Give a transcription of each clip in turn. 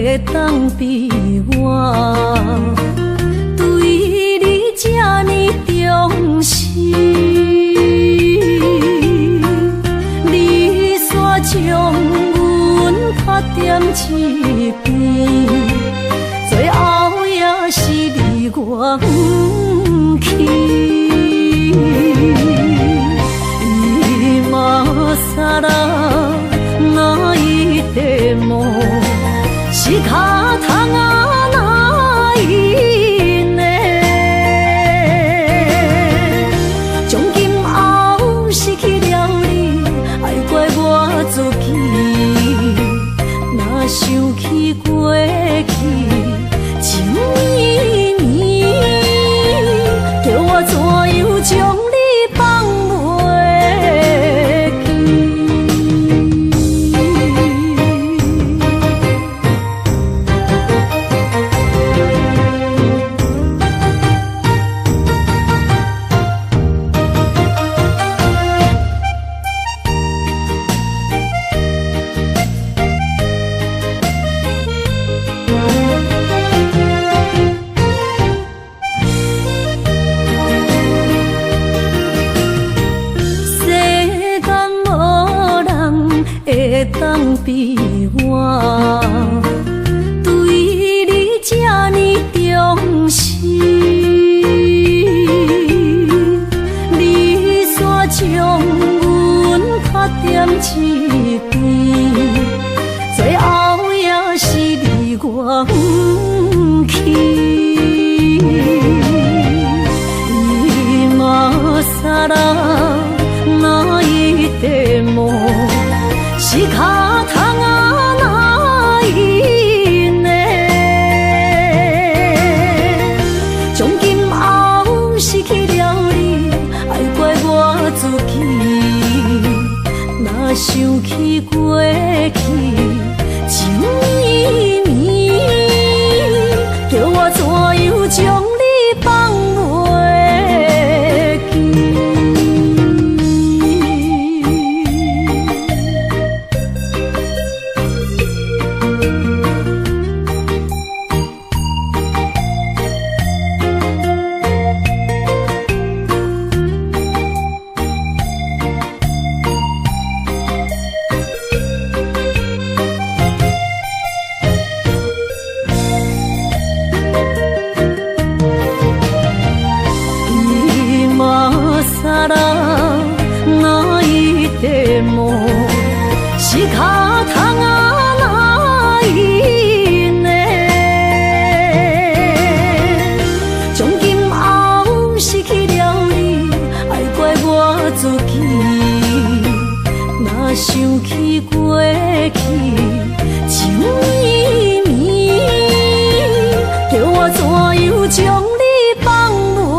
会当比我对你这呢重视？你煞将阮拍点一边，最后也是你我不去。萨拉那一地梦，是脚痛啊那一年，从今后失去了你，爱怪我自己，若想起过去情绵绵，叫我怎样将你放袂？当比我对你这呢重视，你煞将阮拍点一边，最后也是你我不去。伊嘛萨拉那一地梦，是脚痛啊那一年，从今后失去了你，爱怪我自己，若想起过去情绵绵，叫我怎样将你放袂记？萨拉那一地梦，是脚痛啊那一年，从今后失去了你，爱怪我自己，若想起过去情绵绵，叫我怎样将你放袂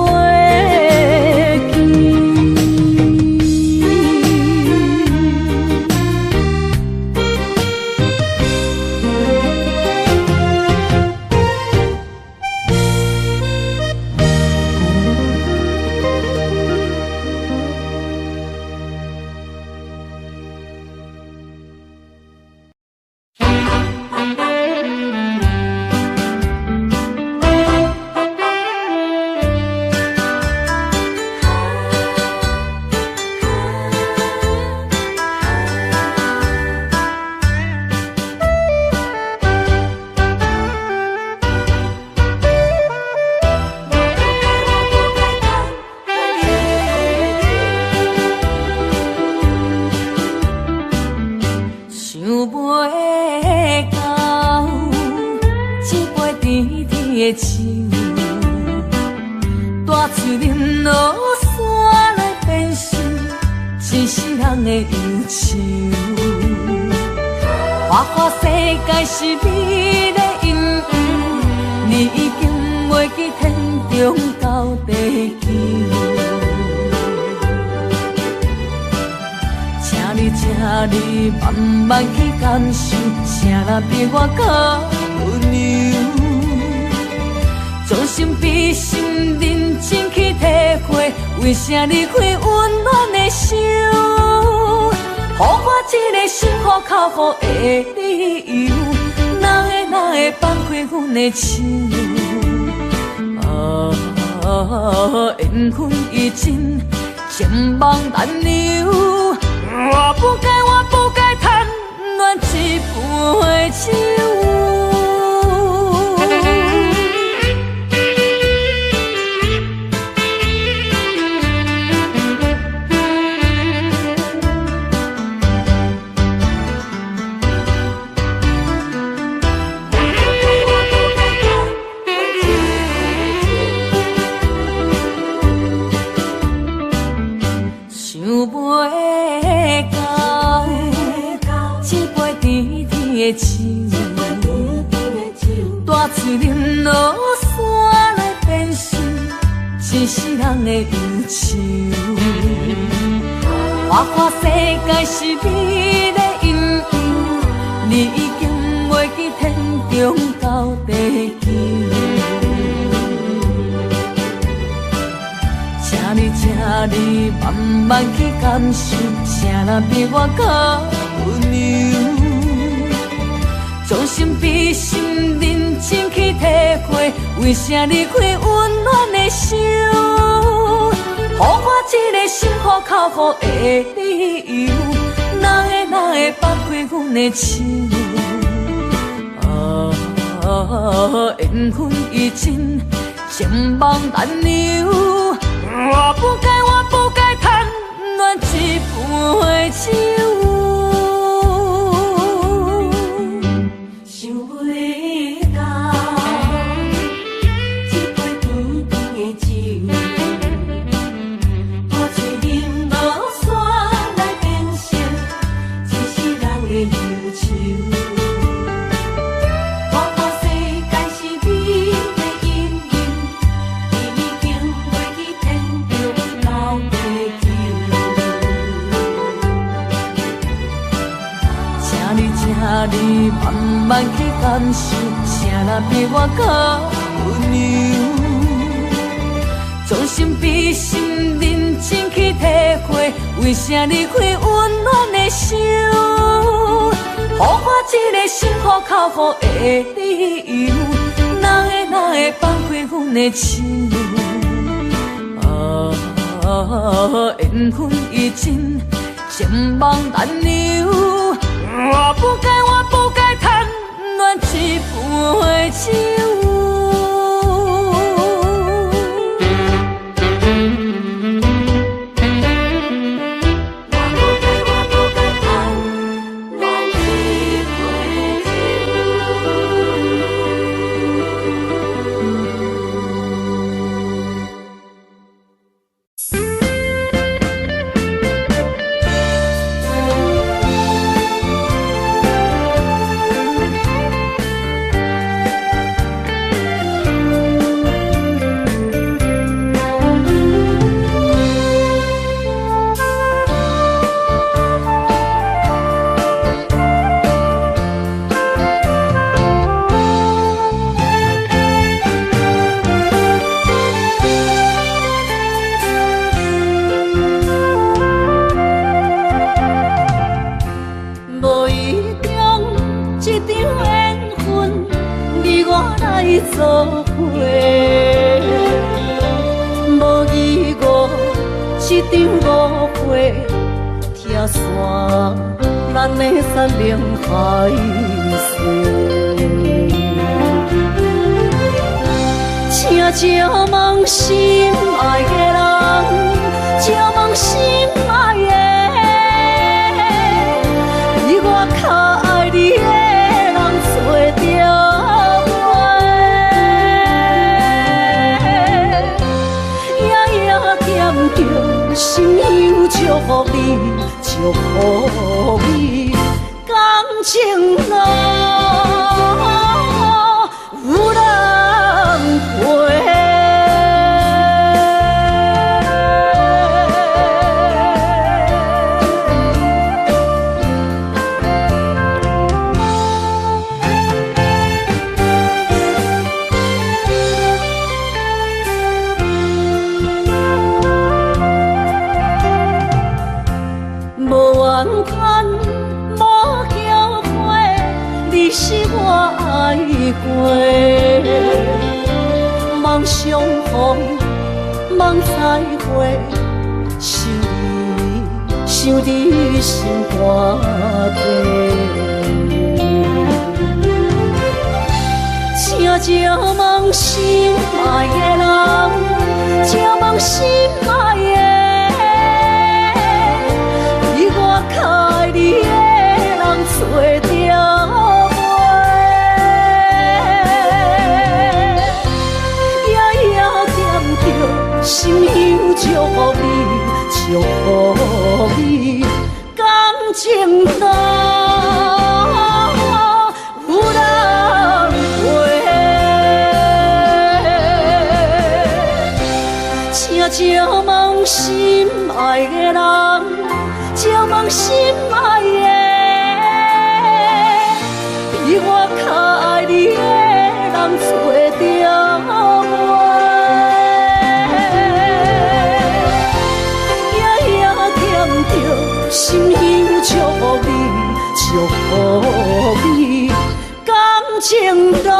记？大嘴饮落山来变成一世人的忧愁。花花世界是美的阴雨，你已经袂记天中到地球。请你慢慢去感受，谁人比我较温柔？将心比心，认真去体会，为啥离开温暖的手？予我一个幸福靠谱的理由，哪会阮的情。缘分已尽，情梦难留。我不该贪恋一杯酒。大嘴啉落山来变成一世人的忧愁。我看世界是美的阴阳，你已经袂记天中到地球。请你慢慢去感受，谁人比我较温柔？将心比心，认真去体会，为啥离开温暖的手？予我一个心苦口苦的理由，哪会放开阮的手？缘分已尽，情梦难留。我不该贪恋一杯酒。你慢慢去感受，谁人比我较温柔？将心比心，认真去体会，为啥离开温暖的手？予我一个心苦口苦的理由，哪会放开阮的手？缘分已尽，情梦难留。我不该贪恋一杯酒。做伙，无义误一场误会，拆散咱的山盟海誓。请借问心爱的人，借问心爱的，比我较爱你的人找着。心忧祝福你，祝福你，感情路有人陪。爱过，梦相逢，梦再会，想你心肝底。正正梦心爱的人，正梦心爱的，比我较爱你的人找着袂，夜夜惦着，心忧祝福你，祝福你，感情淡。正梦心爱的人，正梦心爱的，比我较爱你的人找着袂，夜夜惦着，心忧祝福你，祝福你，感情淡。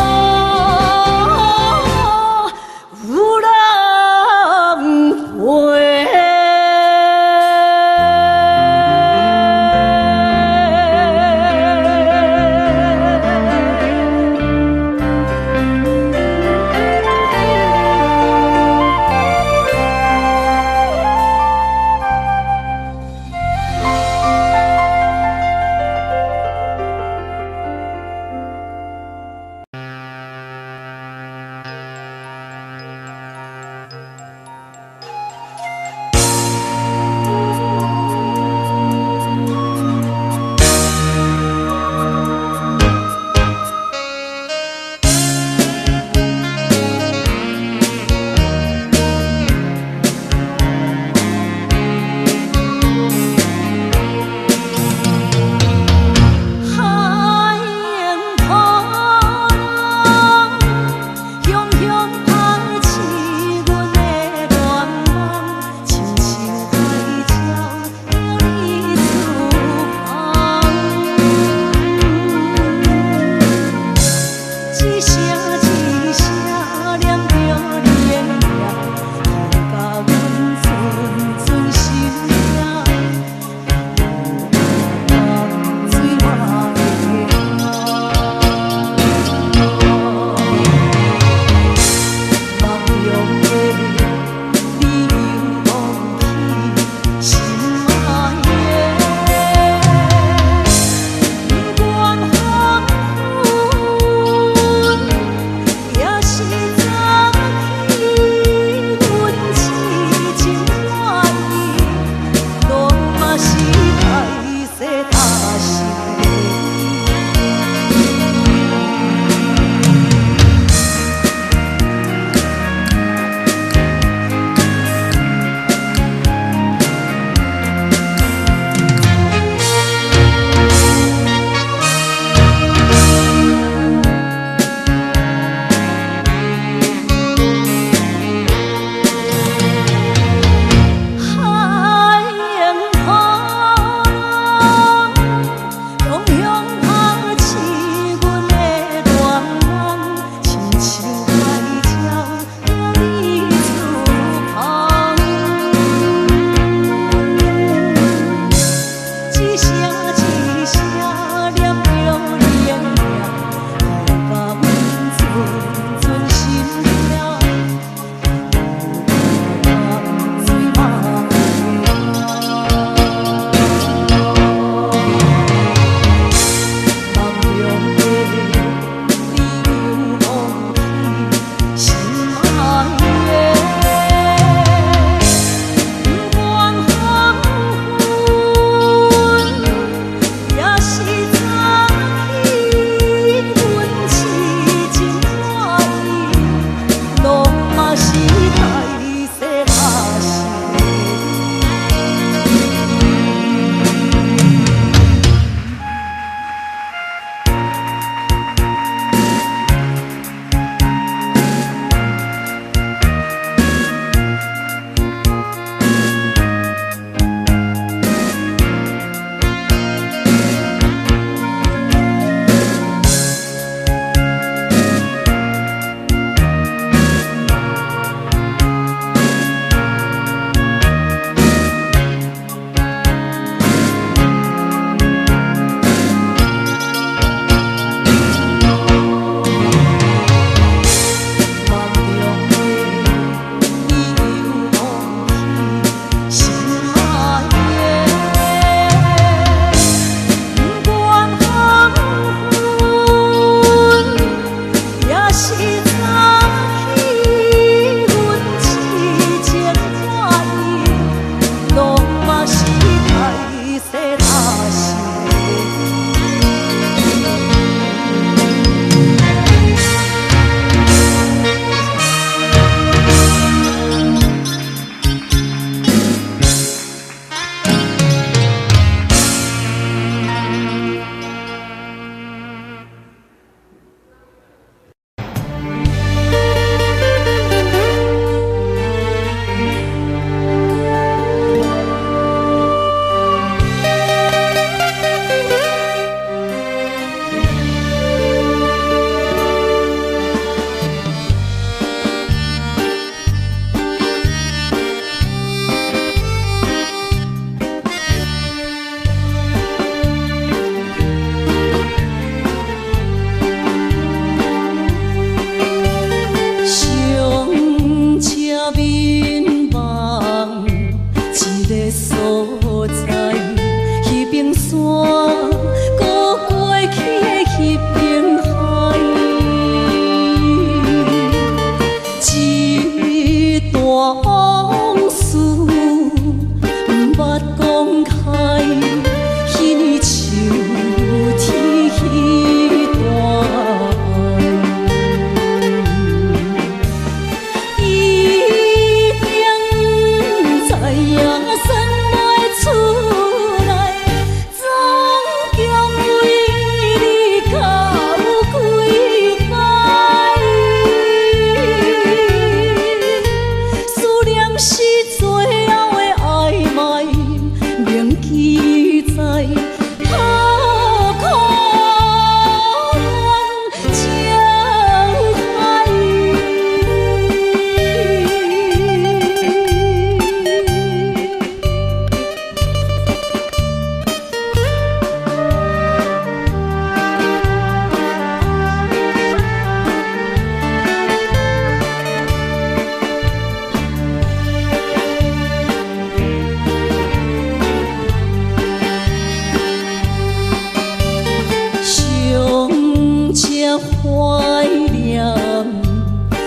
怀念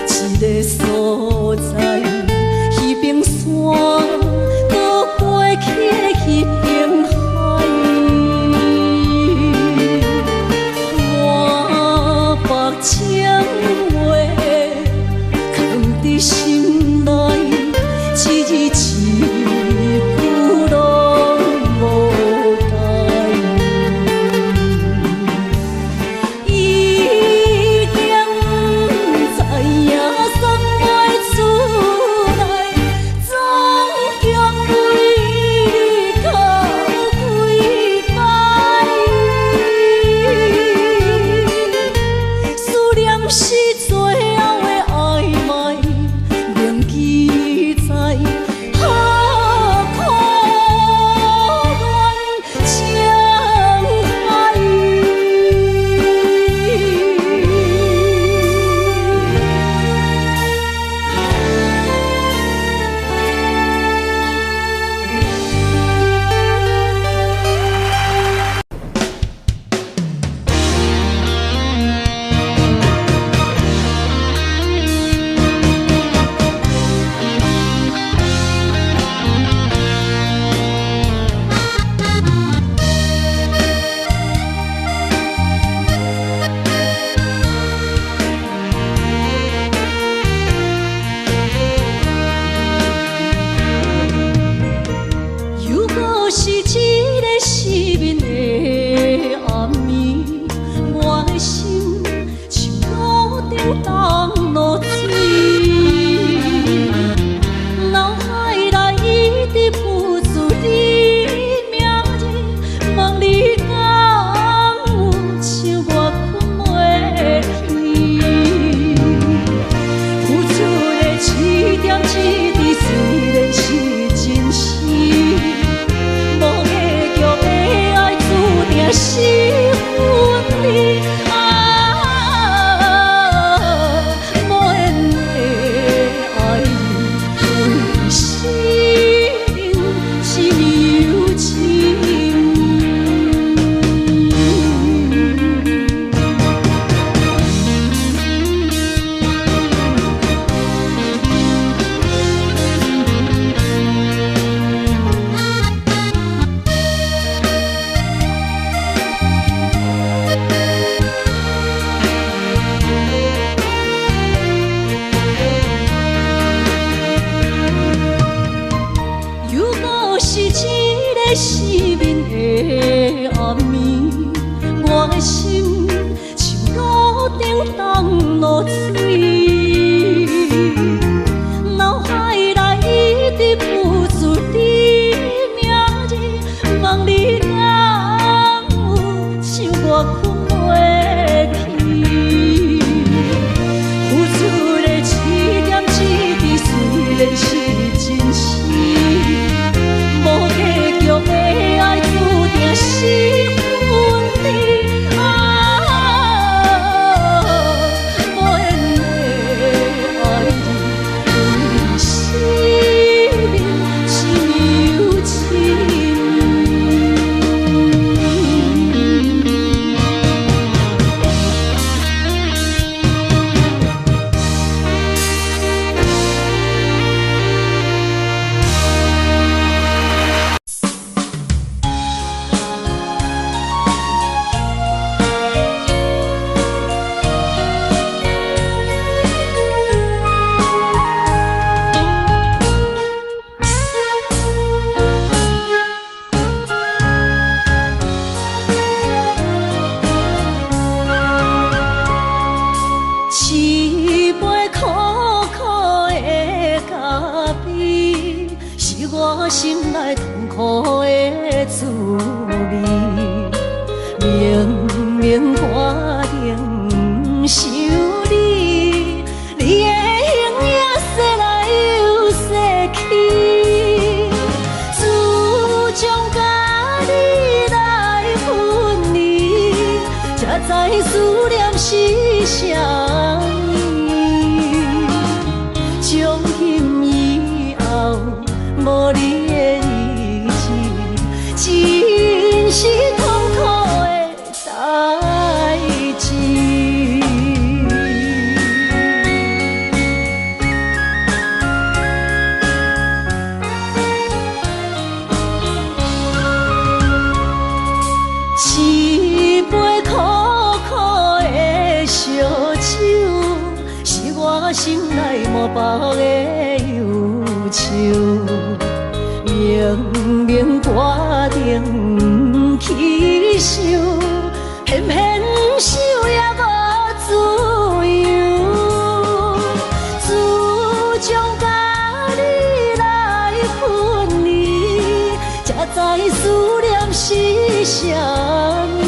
一个所在，迄边山，搁过去迄边海。我把情话藏伫心内，一字一句拢无改。已经知影送袂出来，总共为你哭几摆。思念是最后的暧昧，铭记在何苦恋情海。又搁是一个失眠的暗暝，我的心像路中东落水，脑海内一直浮出你名字，问你敢有像我困袂去？付出的一点一滴，虽然是真实。无结局的爱，注定是分离。无缘的爱，为心是有情。又搁是一个失眠的暗暝，我的心像路中东落水，脑海内一直浮出你名字，问你敢有像我困袂去？付出的一点一滴，虽然是真实。无结局的爱，注定是分离。无缘的爱，为生命是有情。一杯苦苦的咖啡，是我心内痛苦的滋味。明明我定不想你，你的形影说来又说去，自从甲你来分离，才知思念是啥。从今以后，无你的日子，真是痛苦的代志。心内满腹的忧愁，明明决定去受，偏偏受也无自由，自将甲你来分离，才知思念是啥物。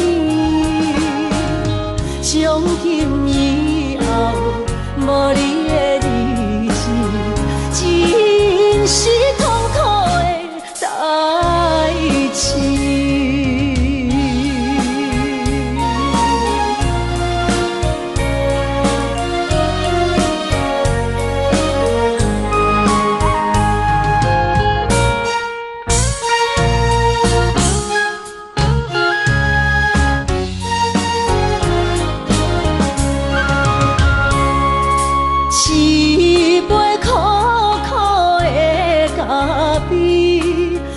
从今以后，无你的日子，真是痛苦的代志。一杯苦苦的咖啡，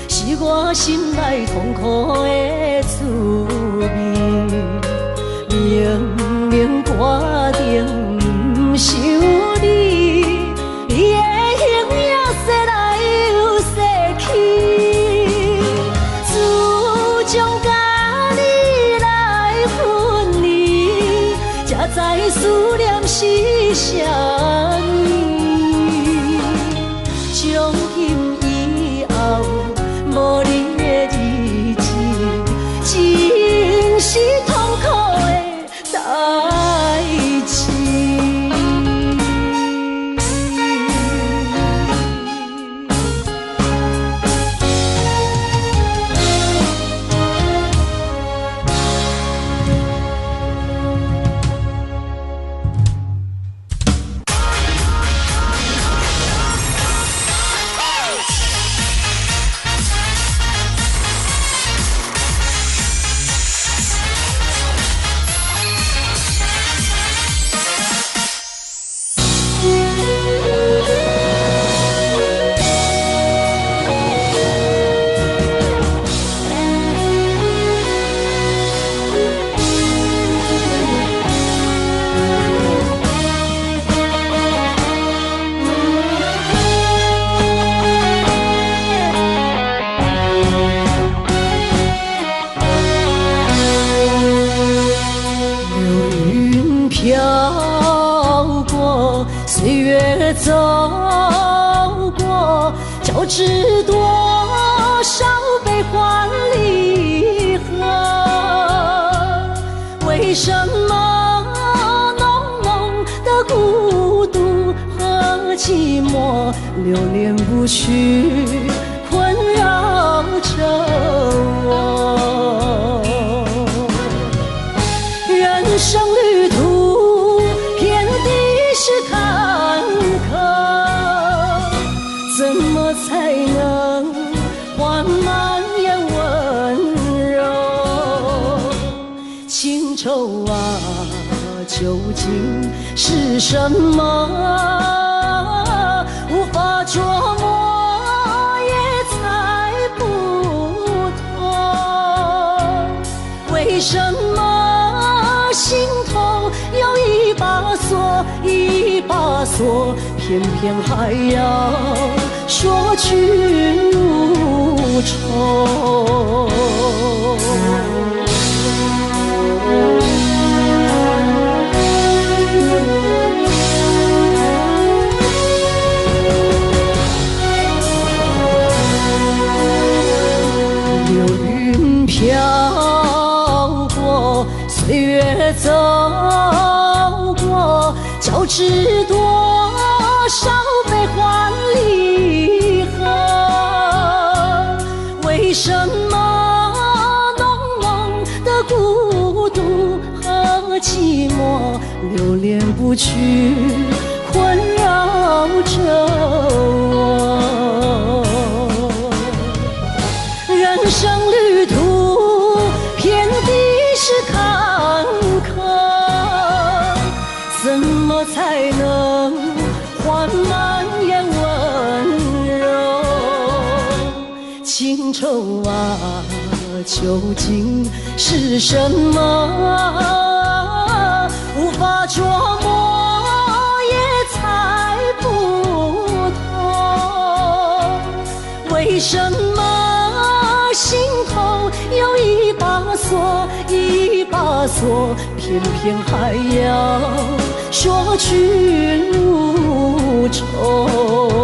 是我心内痛苦的滋味。明明决定不想你，你的形影说来又说去，自将甲你来分离，才知思念是啥物。从今以后，无你的日子，真是痛苦的代志。飘过，岁月走过，交织多少悲欢离合？为什么浓浓的孤独和寂寞流连不去，困扰着我？人生旅途遍地是坎坷，怎么才能换满眼温柔？情愁啊，究竟是什么？无法琢磨，也猜不透，为什么心头有一把锁，一把锁，偏偏还要说去无愁。流云飘过，岁月走过，交织多少悲欢离合？为什么浓浓的孤独和寂寞流连不去，困扰着我？人生旅途遍地是坎坷，怎么才能换满眼温柔？情愁啊，究竟是什么？无法琢磨，也猜偏偏还要说去无从。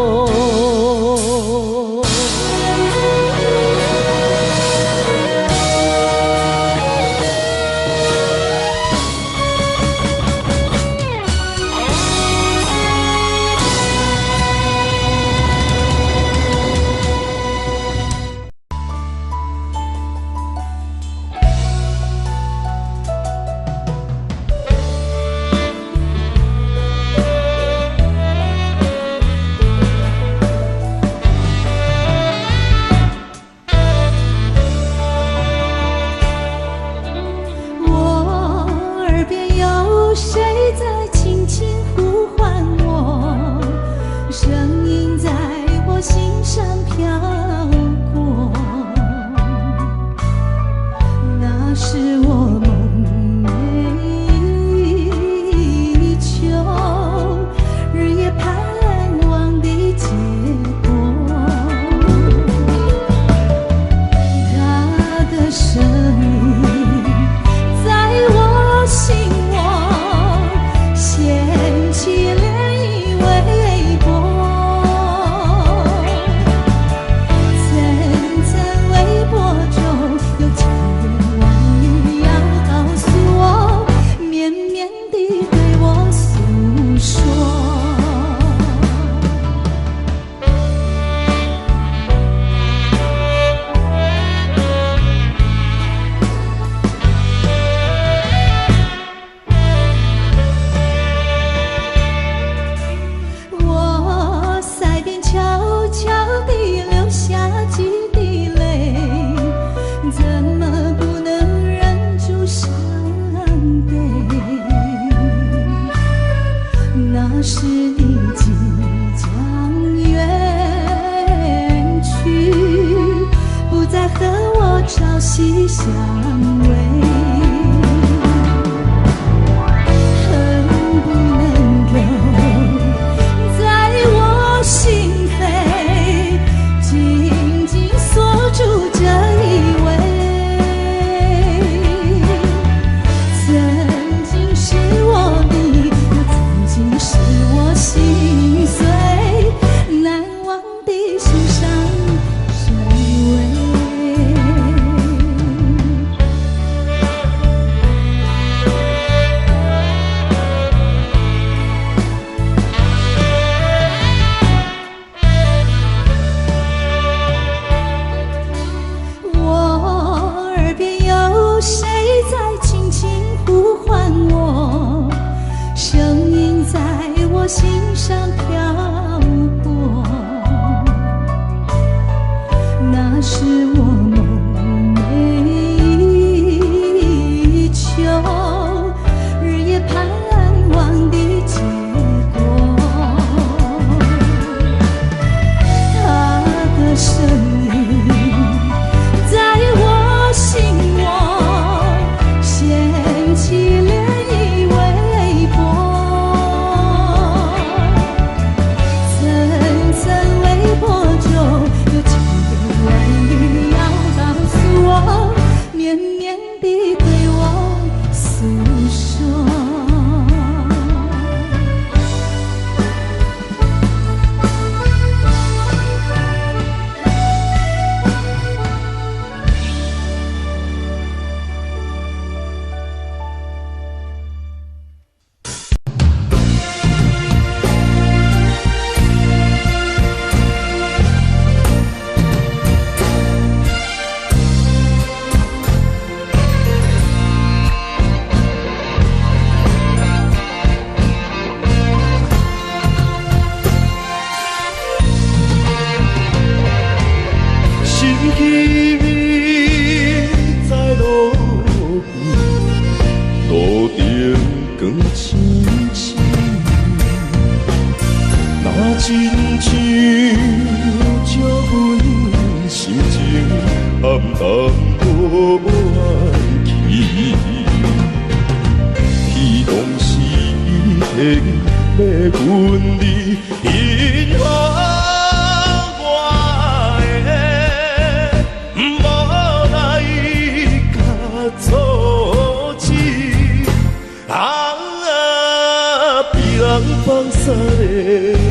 放散的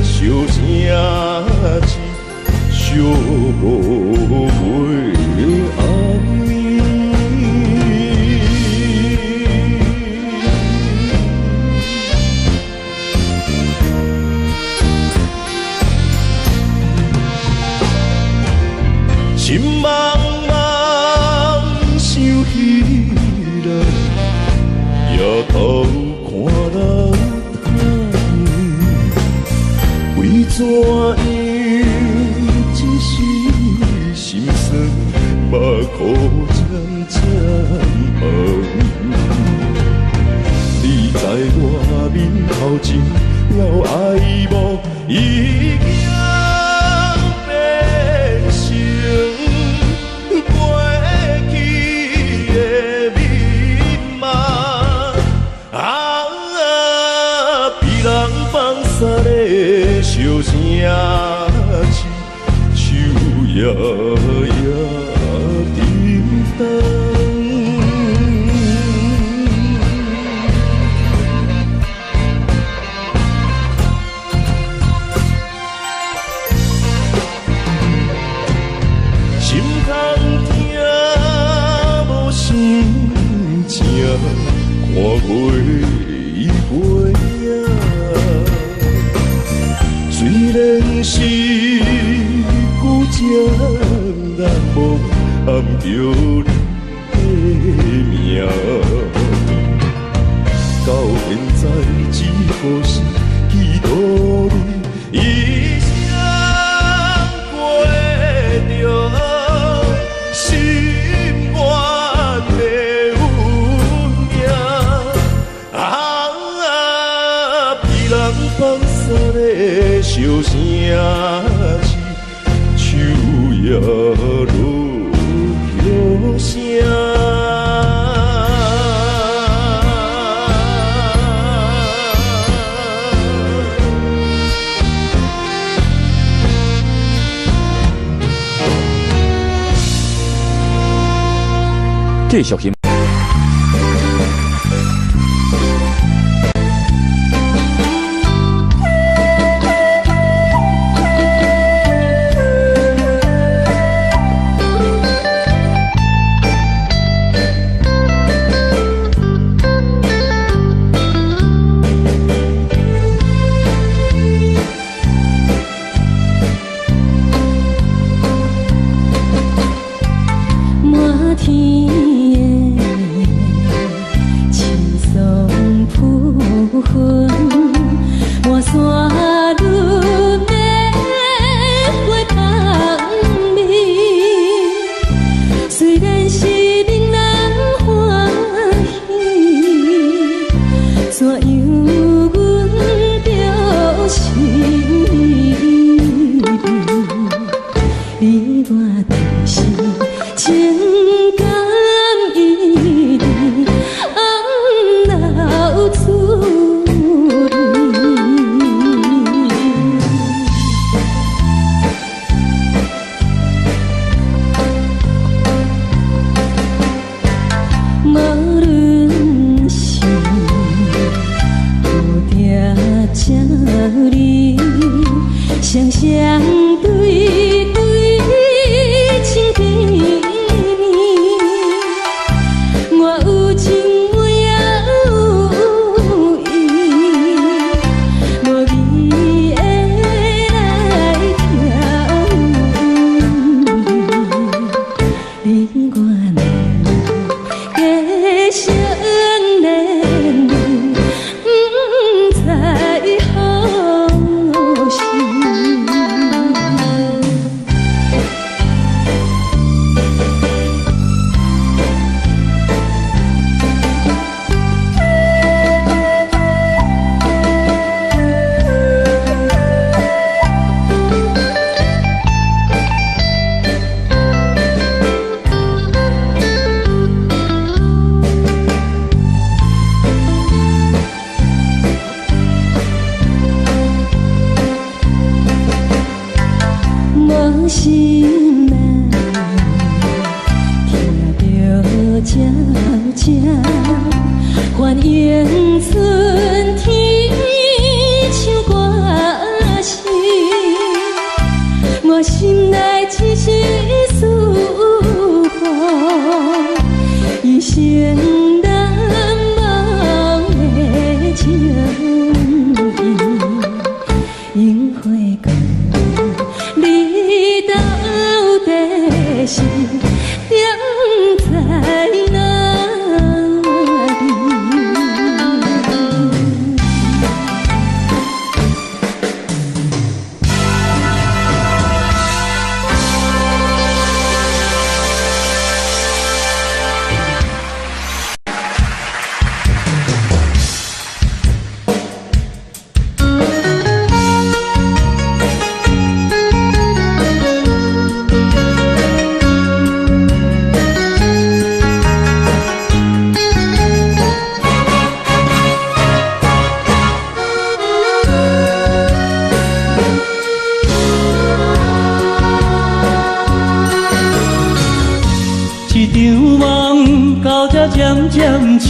小城市，寂寞袂暗暝。心茫茫想起来，夜头看人叹，为怎样一时心酸，目眶渐渐红。你在我面头前了爱慕，已经变成过去的密码。被人放散的小城市，树摇摇叮当。心空听无声声，看月已过影。虽然是久情难忘，喊着你的名，到现在只可惜祈祷你一生过着心愿的运命。被人放散的小城市，树摇落响声。继续欣满天的渐渐醒，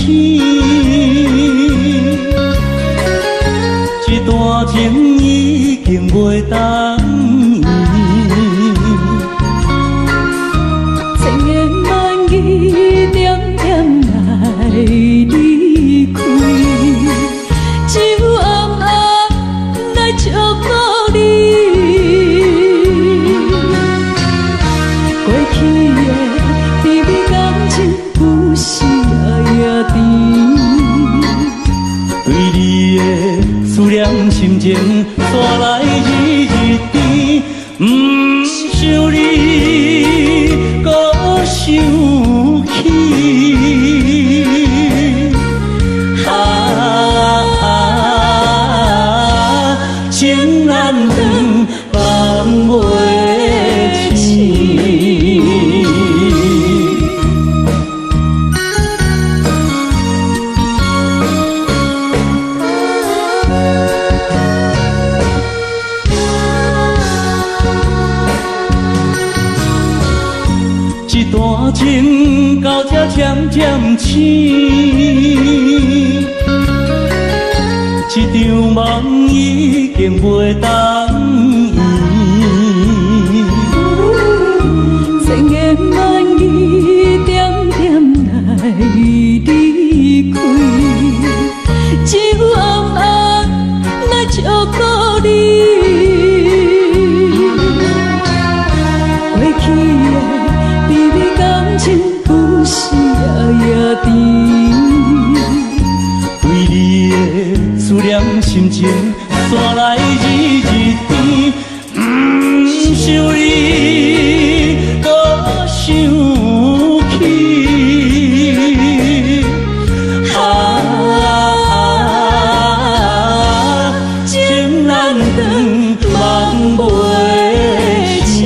这段情已经袂当圆。千言万语点点来离开，只有暗暗来祝福你。过去的甜蜜感情有时也甜，对你的思念心情带来日日甜，不想你搁想起。情难断，放袂清。这段情到这渐渐醒，这场梦已经袂当圆。千言万语点点来离开，只有暗暗来祝福你。过去的甜蜜感情有时也甜，对你的思念心情带来日日甜，不想你搁想起。情难断，梦袂清。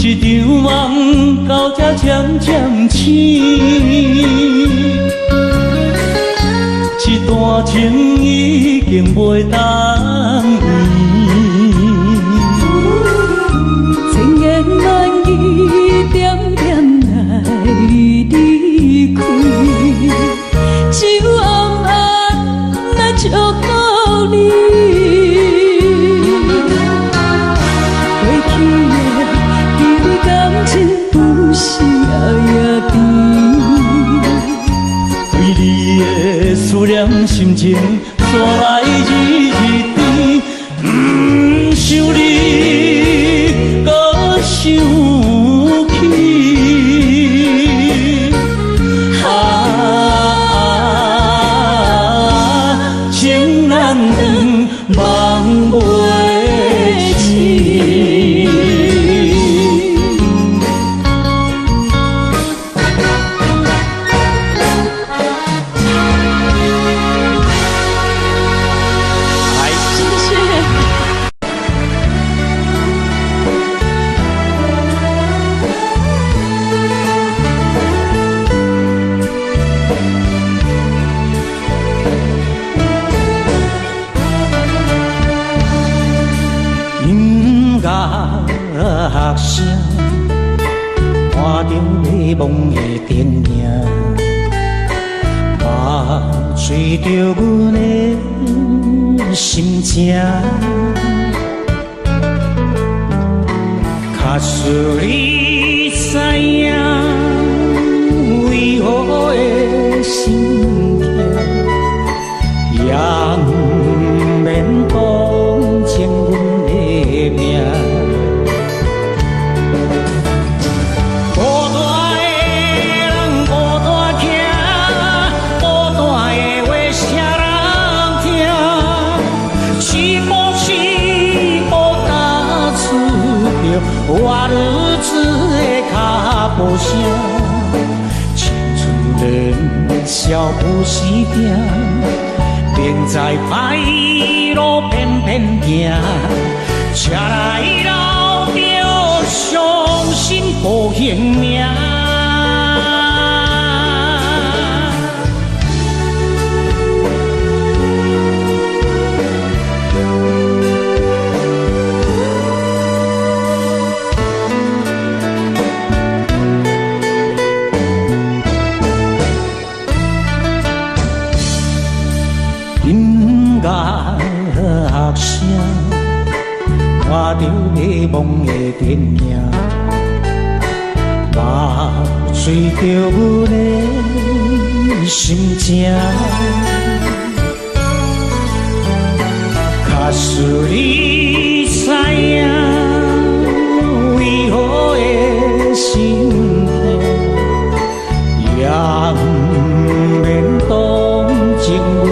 这场梦到这渐渐醒，这段情已经袂当圆。千言万语点点来离开，只有暗暗来祝福你。过去的甜蜜感情有时也甜，对你的思念心情带来日日甜，不想你搁想起。情难断，梦袂清。音乐声看着迷惘的电影，梦随着阮的心情，假使你知影为何会心痛，也不免讲情阮的命。孤单的人孤单行，孤单的话谁人听？是无是无打出着我日子的脚步声，青春人少不时定，便在歹路偏偏行。车来老着伤心无形命。音乐声，看着迷惘的电影，麻醉着阮的心情。假使你知影，为何的心痛，也不免同情阮。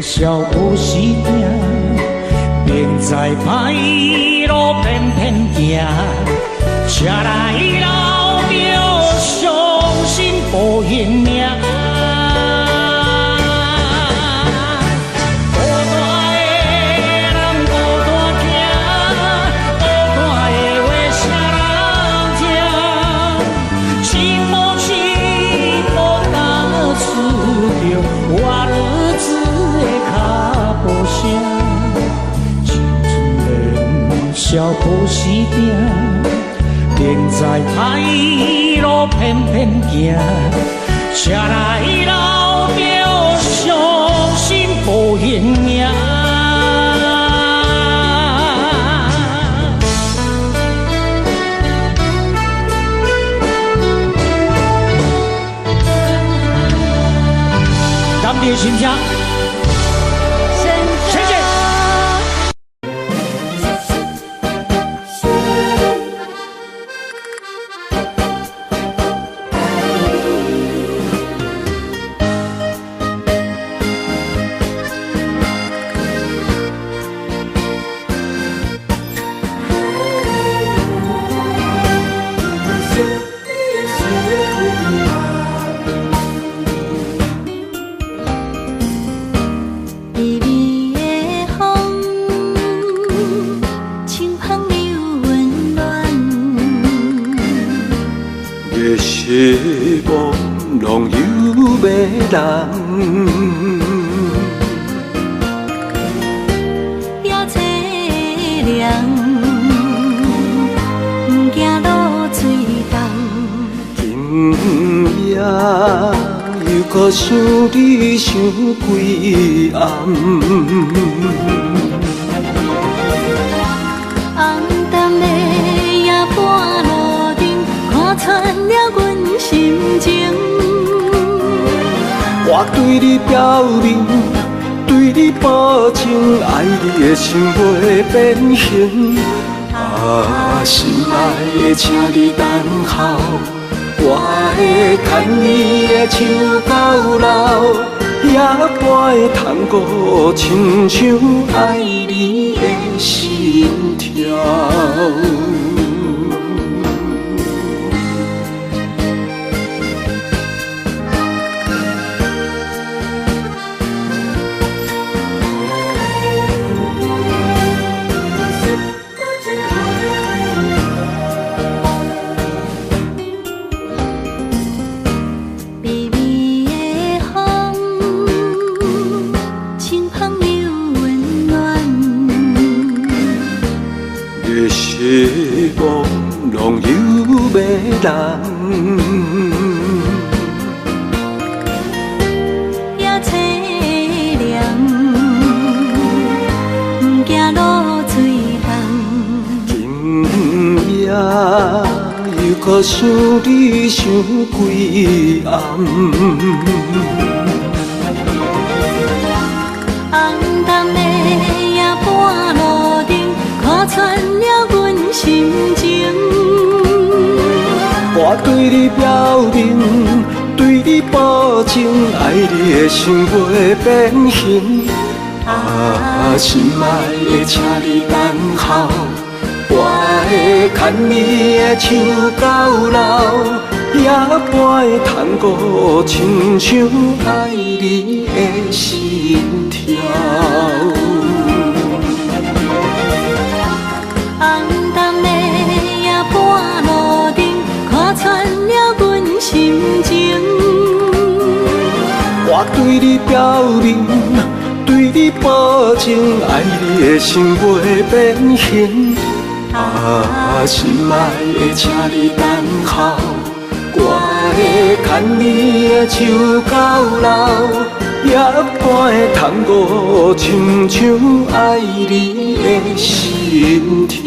少有时命，并在歹路偏偏行，车来老着伤心无形命。孤单的人孤单行，孤单的话谁人听？寂寞寂寞哪处着我日子？少无时定，定在歹路偏偏行，车来老着伤心无形命。感谢欣赏。希望拢有迷人，也凄凉，不惊落水重。今夜又搁想你想几暗，红淡的夜半路灯，看穿了阮心情。我对你表明，对你保证，爱你的心袂变形。啊，心爱的，请你等候，我会牵你的手到老，也陪通过亲像爱你的心跳。希望拢有迷人，也凄凉，不惊落水重。今夜又搁想你想几暗，红淡的夜半路灯，看穿了阮心情。我对你表明，对你你保证，爱你的心袂变形。啊，心爱的，请你等候，我会牵你的手到老，也陪探戈，亲像爱你的心跳。红淡的夜半路灯，看穿了阮心情。我对你表明，对你保证，爱你的心袂变形。啊，心爱的，请你等候，我会牵你的手到老，也陪探戈，亲像爱你的心跳。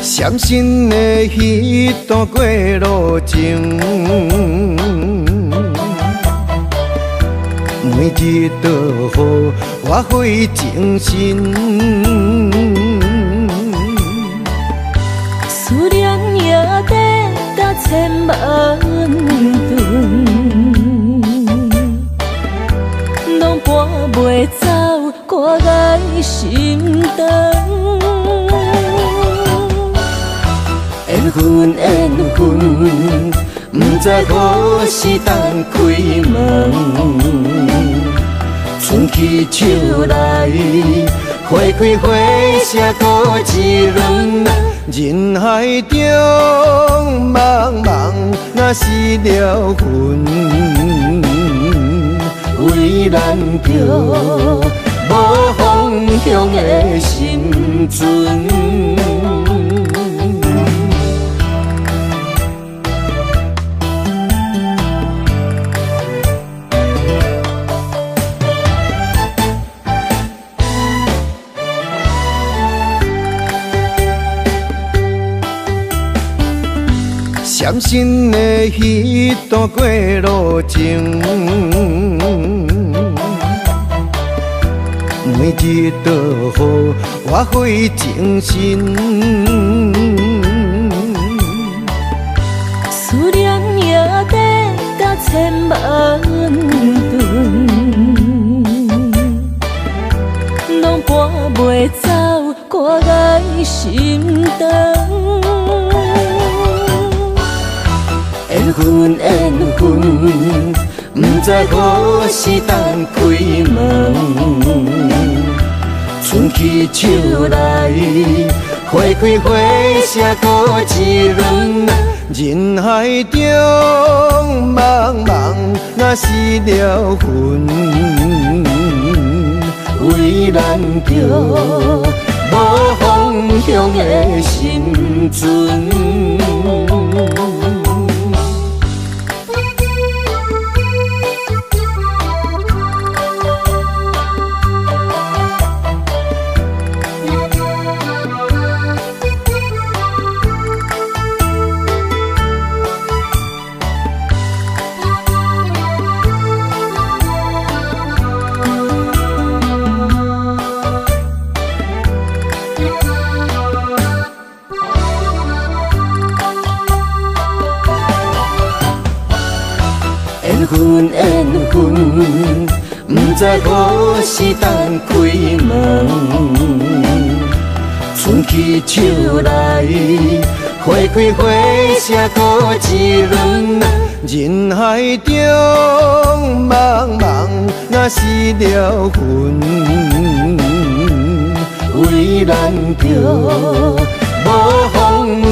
伤心的迄段过路情，每日都予我费精神，思念也得到千万吨，拢搬袂走我的心肠。缘分缘分，不知何时当开门。春去秋来，花开花谢多一轮。人海中茫茫，若是了魂，为咱着无方向的心存。伤心的迄段过路情，每日都予我费精神，思念也得到千万吨，拢搬袂走我的心肠。缘分缘分，不知何时当开门。春去秋来，花开花谢多一轮。人海中茫茫，若是了魂，为咱着无方向的心存。缘分缘分，不知何时当开门。春去秋来，花开花谢多一轮。人海中茫茫，若是了魂，为咱着无方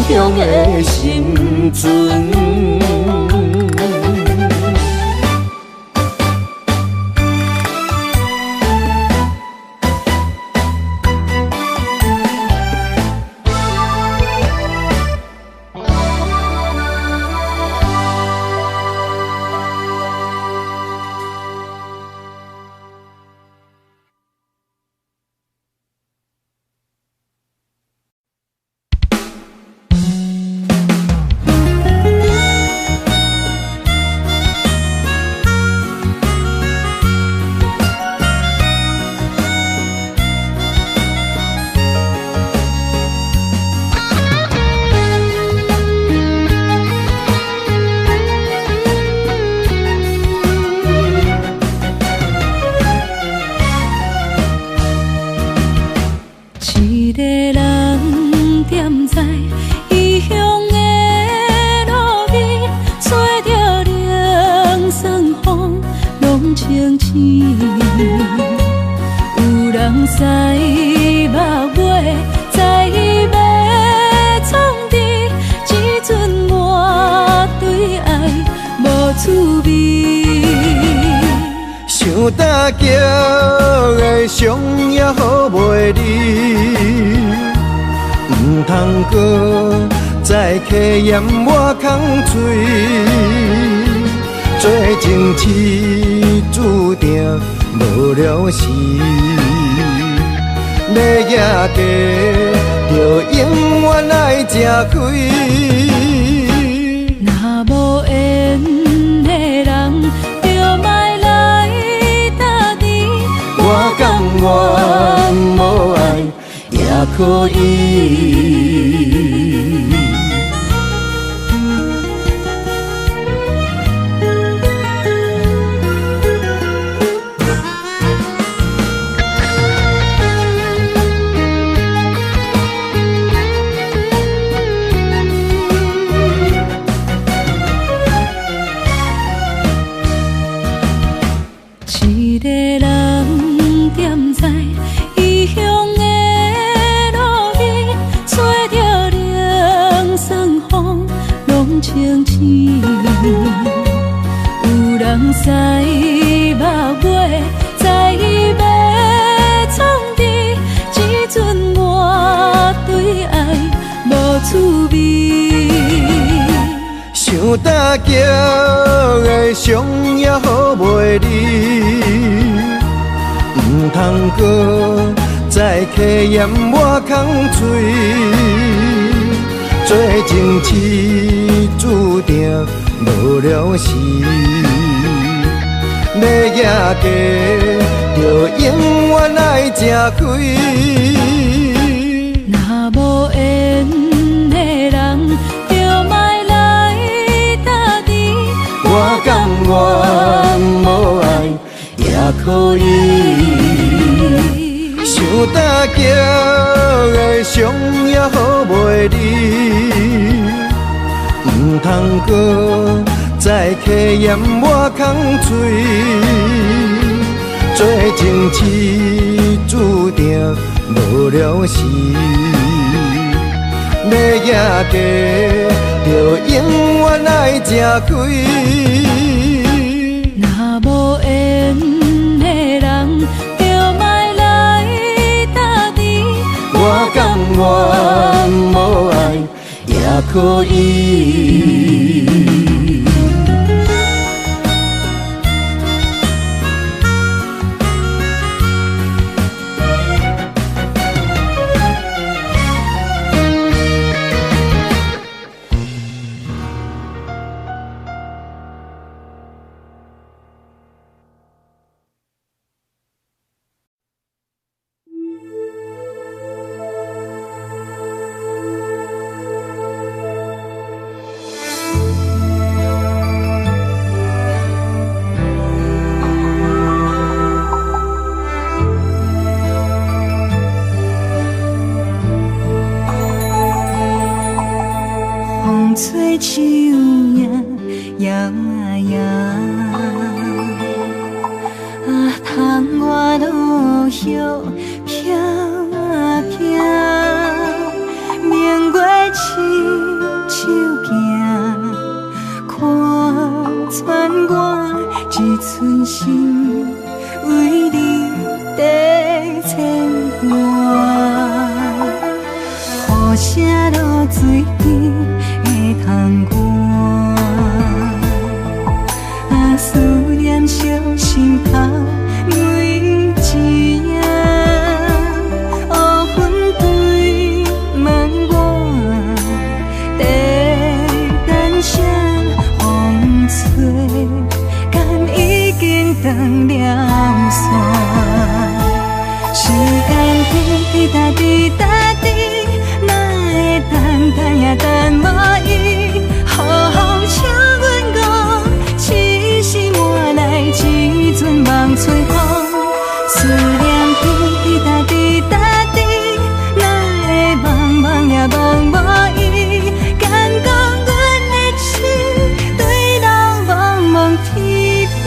向的心存。想搭桥的伤也好袂离，唔通搁再客嫌我空嘴，做情痴注定无了时，要野地就永远爱吃亏。若无缘的人，就莫来搭你。我甘愿无爱也可以。一个人踮在异乡的路边，吹着凉爽风，拢清醒。有人使目尾，在伊要创治，只准我对爱无趣味。想搭桥的伤也好袂离，唔通搁再客嫌我空嘴，做情痴注定无了时，要野家就永远爱吃亏。若无缘的人，我甘愿无爱也可以，想搭桥的伤也好袂离，唔通搁再客嫌我空嘴，做情痴注定无了时，要野家就永远爱吃亏。若无缘的人，就莫来搭你。我甘愿无爱也可以。吹树影摇摇，窗外落叶飘明月亲手行，看穿我一寸心，为你在牵挂。雨声落水边会通寒，思念烧心头每一夜。乌云对问我，在等啥风吹，敢已经断了线。时间滴答滴答滴，哪会等也等无伊？好好请阮讲，痴心换来一阵梦吹风。思念滴答滴答滴，哪会茫茫也茫无伊？敢讲阮的心对人茫茫天边。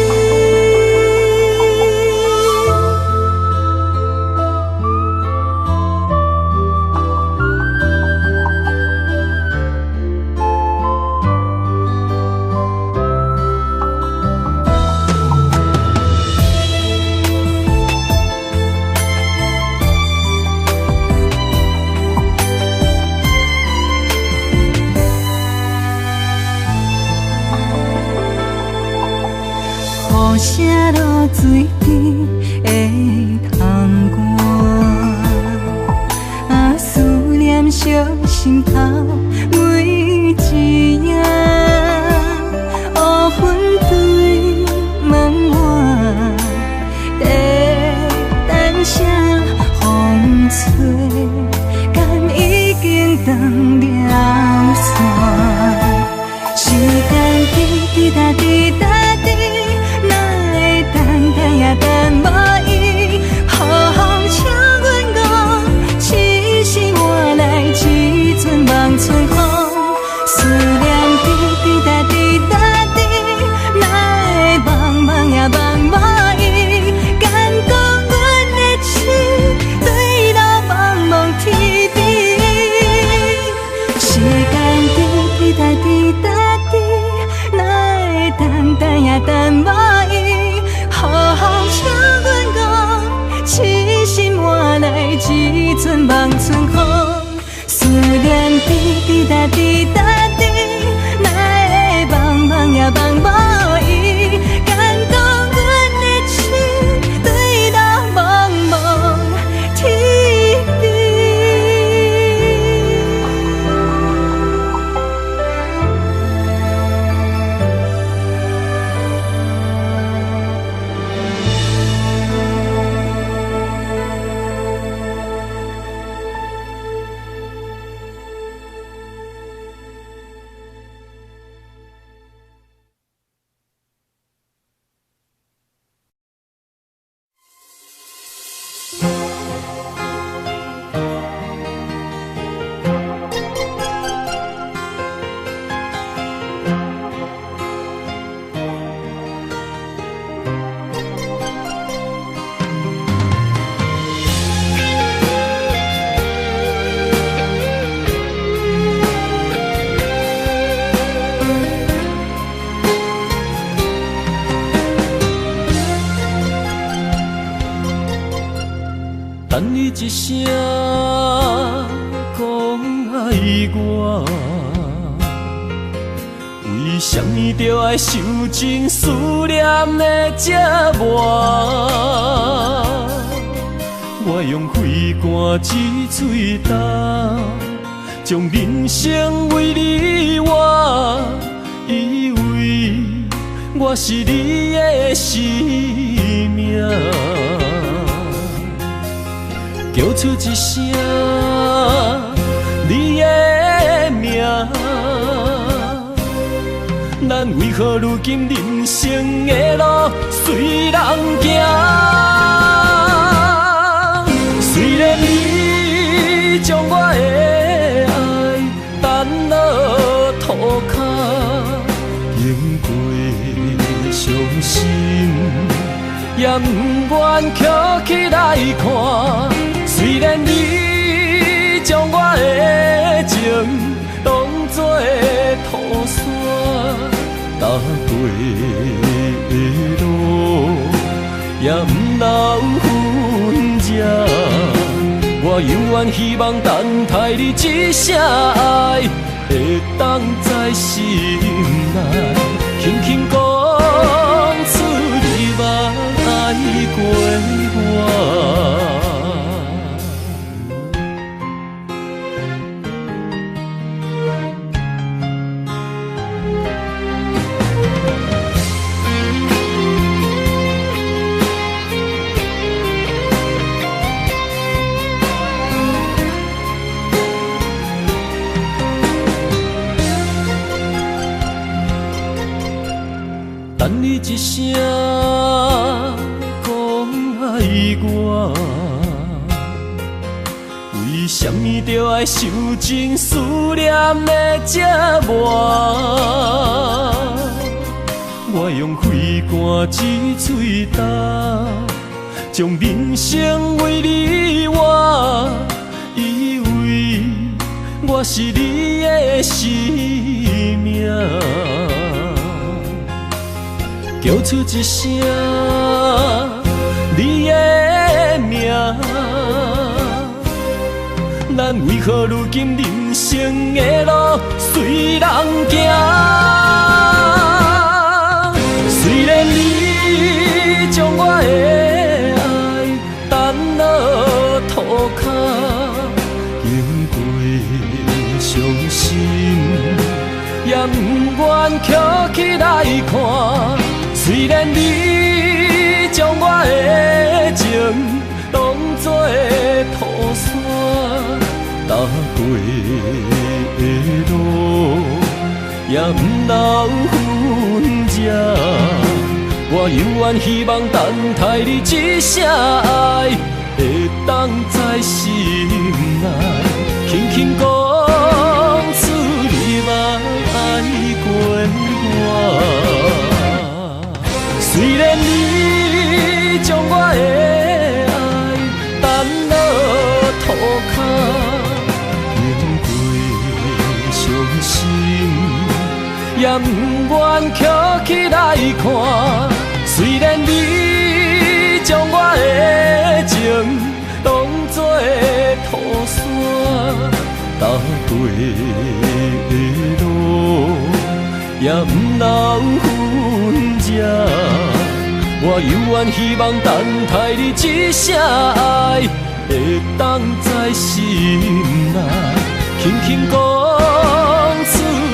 雨声落水边会通寒，思念烧心头每一夜。乌云对问我，在等啥风吹，敢已经断了线。时间滴答滴答滴，也等无伊，好好请阮讲，痴心换来一阵梦吹风。思念滴答滴答滴，哪会茫茫也茫无伊？敢讲阮的心对路茫茫天边。时间滴答滴答滴，哪会等也等无伊？好好请阮讲，痴心换来一阵梦春风。思念滴答滴答滴，哪会茫茫也茫无伊？敢讲阮的心对路茫茫天边。等你一声讲爱我，为什么着爱受尽思念的折磨？我用肺肝之嘴干，将人生为你活，以为我是你的生命。叫出一声你的名，咱为何如今人生的路随人行？虽然你将我的爱担落涂骹，经过伤心，也不愿捡起来看。虽然你将我的情当作土山，踏过的路也不留痕迹。我永远希望等待你一声爱，会当在心内轻轻讲出你捌爱过我。等你一声讲爱我，为什么就要受尽思念的折磨？我用肺肝之嘴焦，将人生为你活，以为我是你的生命。叫出一声你的名，咱为何如今人生的路随人行？虽然你将我的爱担落涂骹，经过伤心，也不愿捡起来看。虽然你将我的情当作土山，踏过的路也不留痕迹。我永远希望等待你一声爱，会当在心内轻轻讲出你捌爱过我。虽然你将我的爱担落涂骹，经过伤心，也不愿捡起来看。虽然你将我的情当作土山，踏过的路也不留痕迹。我永远希望等待你一声爱，会当在心内轻轻讲出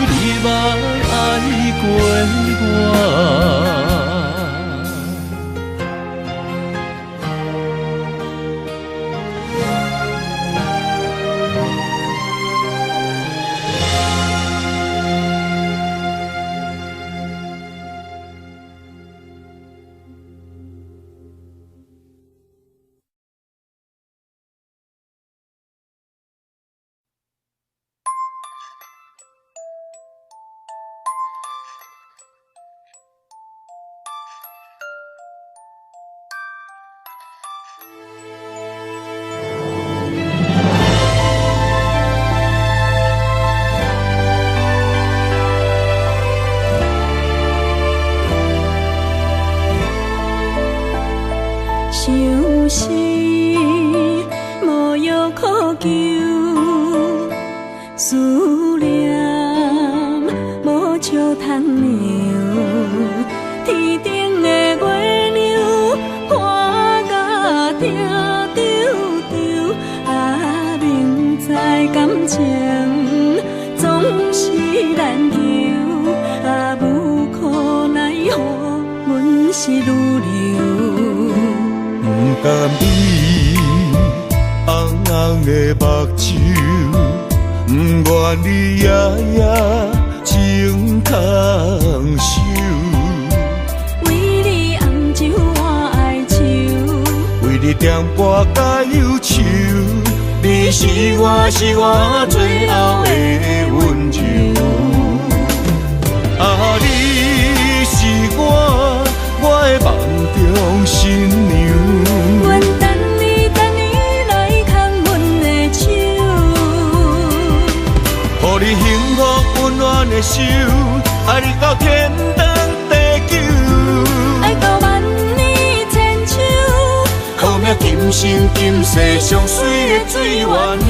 你捌爱过我。伤心无药可救，思念无笑通留。天顶的月亮看甲定丢丢，啊，明知感情总是难求，啊，无可奈何，阮是愈流。不甘你红红的目睭，不愿你夜夜情通守。为你红酒换哀愁，为你点歌甲忧愁，你是我最后的温柔。啊，你是我的梦中新娘。愿等你来牵阮的手，的手，爱你到天长地久，爱到万年千秋。好命今生今世上水的水源流。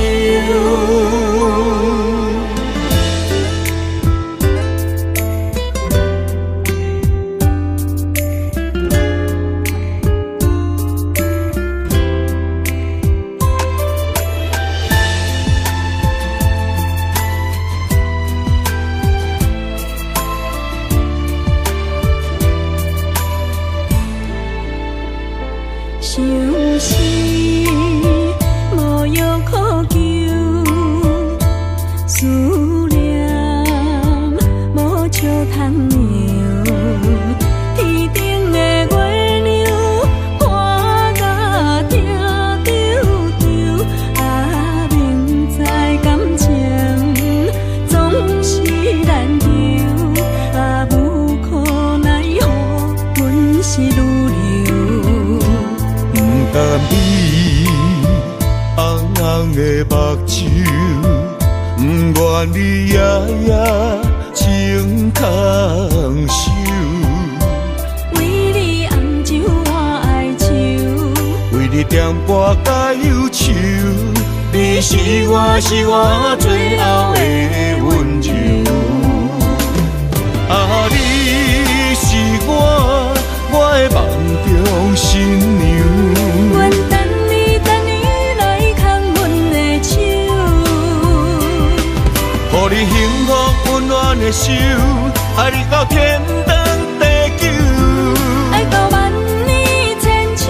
相思无药可救，思念无笑通留。天顶的月亮看甲定丢丢，啊，明知感情总是难求，啊，无可奈何，阮是愈流。但你红红的目睭，不愿你夜夜情空守。为你红酒换哀愁，为你点播甲忧愁，你是我最后的温柔。啊，你是我的梦中新娘。阮等你来牵阮的手，予你幸福温暖的手，爱你到天长地久，爱到万年千秋。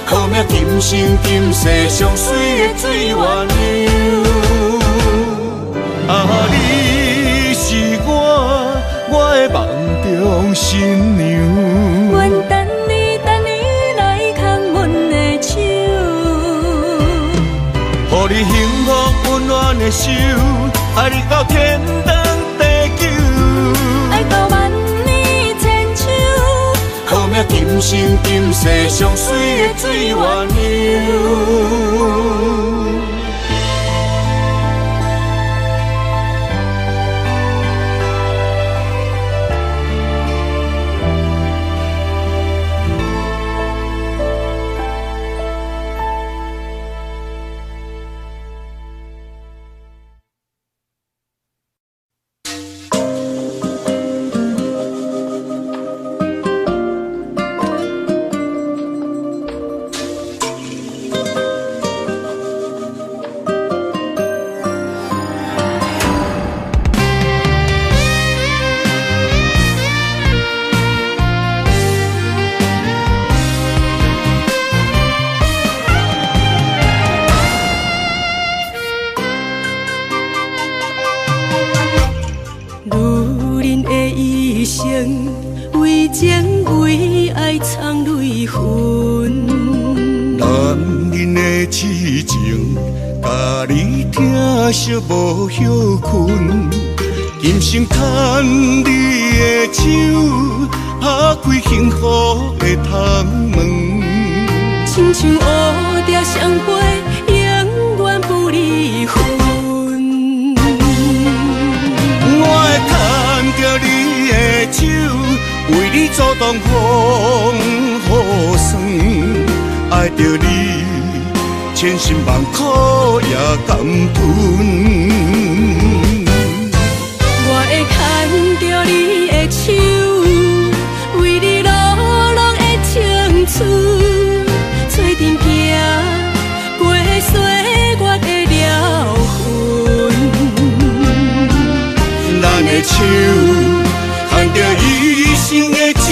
好命今生今世上水的水源流。啊，你是我的梦中新娘。阮等你来牵阮的手，予你幸福温暖的手，爱你到天长地久，爱到万年千秋。好命今生今世上水的水源流。为情为爱藏泪痕，男人的痴情，甲你疼惜无歇困。今生牵你的手，打开幸福的窗门。亲像乌蝶双飞，永远不离分。我会牵着你的手，为你阻挡风雨霜。爱着你，千辛万苦也甘吞。我会牵着你的手，为你落落的青春，做阵行过岁月的疗痕。咱的手牵着一生的情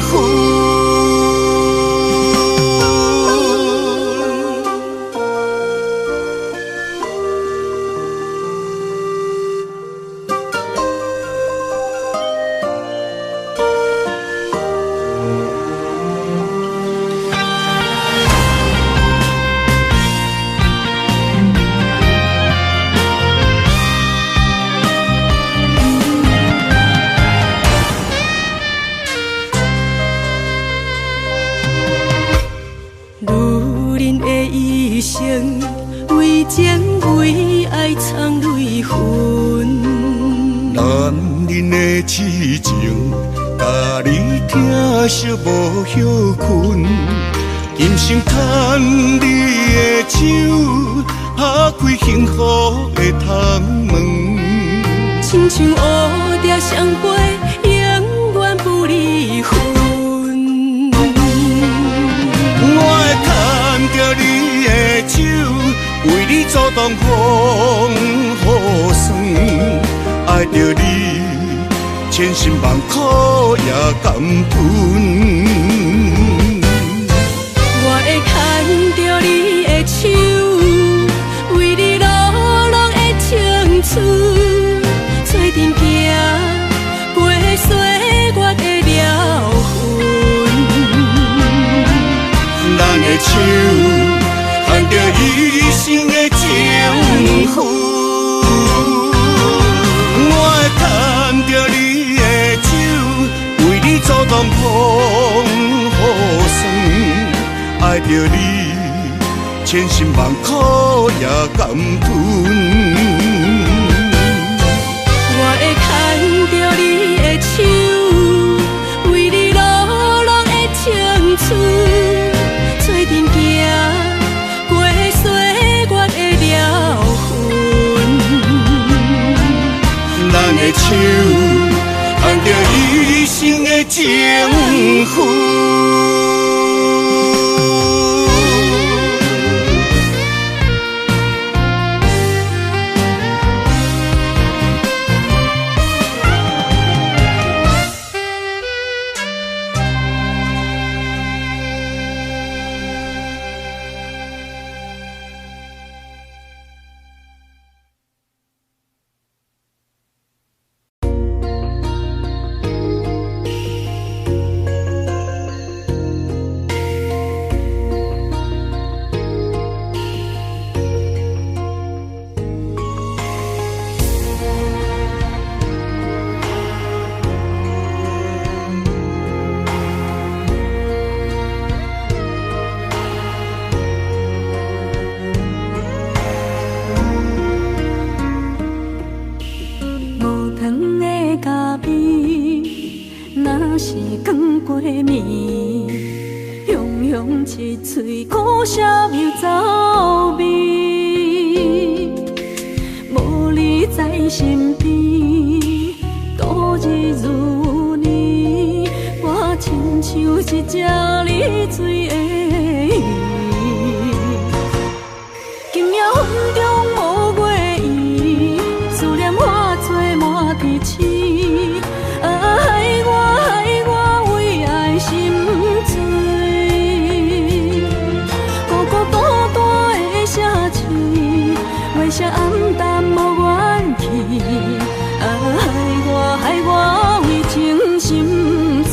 分。为情为爱藏泪痕，男人的痴情，甲你疼惜无歇困，今生牵你的手，打开幸福的窗门。亲像乌蝶双飞，永远不离分。我会牵着你的手，为你阻挡风雨霜。爱着你，千辛万苦也甘吞。我会牵着你的手，为你落落的青春，做阵行过岁月的疗痕。咱的手牵着一生的情分。牵着你的手，为你阻挡风雨霜。爱着你，千辛万苦也甘吞。我会牵着你的手，为你落落的青春，做阵行过岁月的疗痕。咱的手牵着一生的情分。一嘴苦涩又走味，无你在身边，度日如年。我亲像一只离水的鱼，今夜风中无月圆，思念化作满天星。害我为爱心醉。为啥暗淡无元气？害我为情心碎。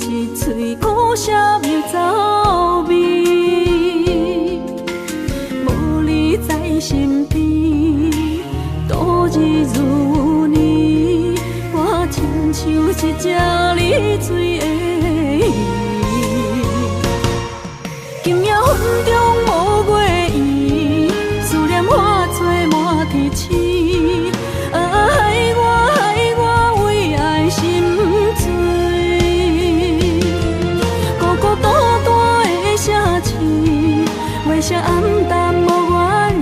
一嘴苦涩又走味，无你在身边，度日如年。我亲像一只离水的鱼，今夜风中无月圆，思念化作满天星。害我为爱心醉。为啥暗淡无元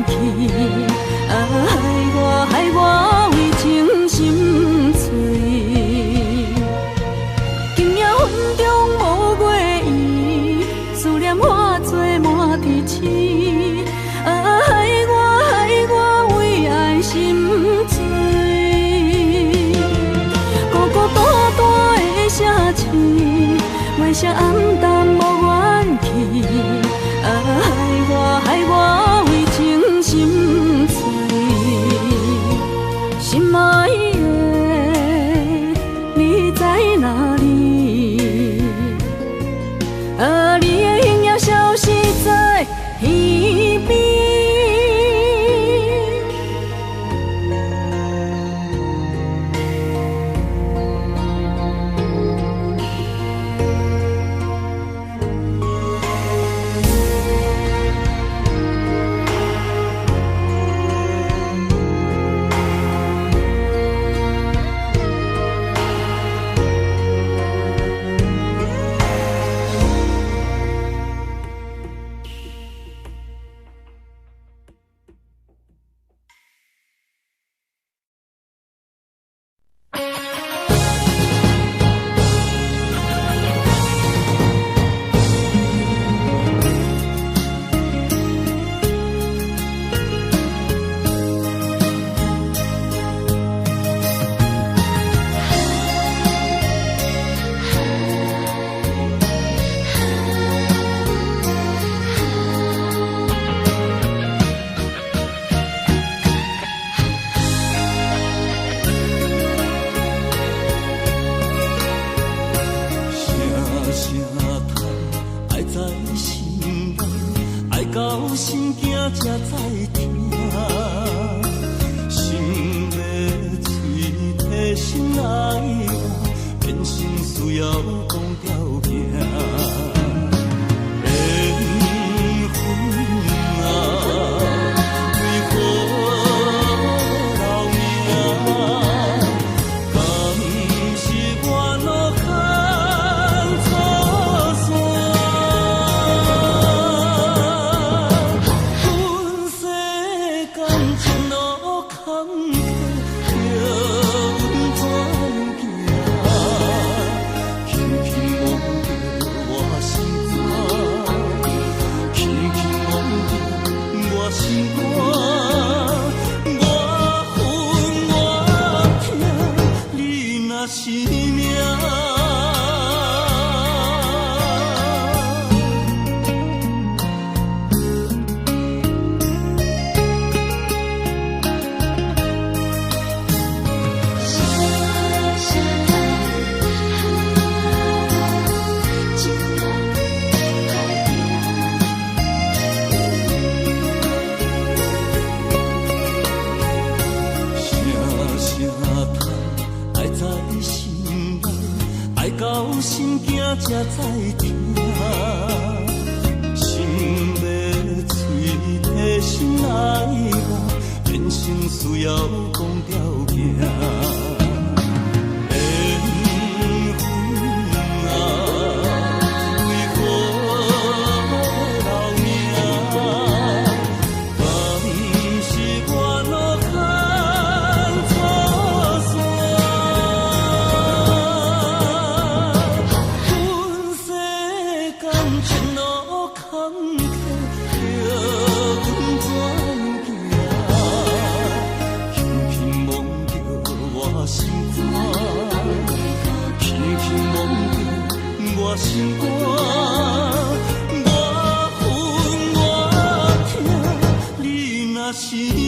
气？害我为情心碎。今夜风中无月圆，思念化作满天星。害我为爱心醉。孤孤单单的城市，为啥暗淡无元气？害我才知听，心要嘴提心来行，变心需要讲条件。缘分啊，为何留命？敢是我路坎错线？阮世间前路坎坷，叫阮怎行？轻轻摸着我心肝，轻轻摸着我心肝，我恨我痛，你若是命。到心惊才知听，心要嘴提心来行，人生需要讲条件。缘分啊，为何留命？敢是我路坎错线？前路坎坷，叫阮怎行？轻轻摸着我心肝，轻轻摸着我心肝，我恨我痛，你若是命。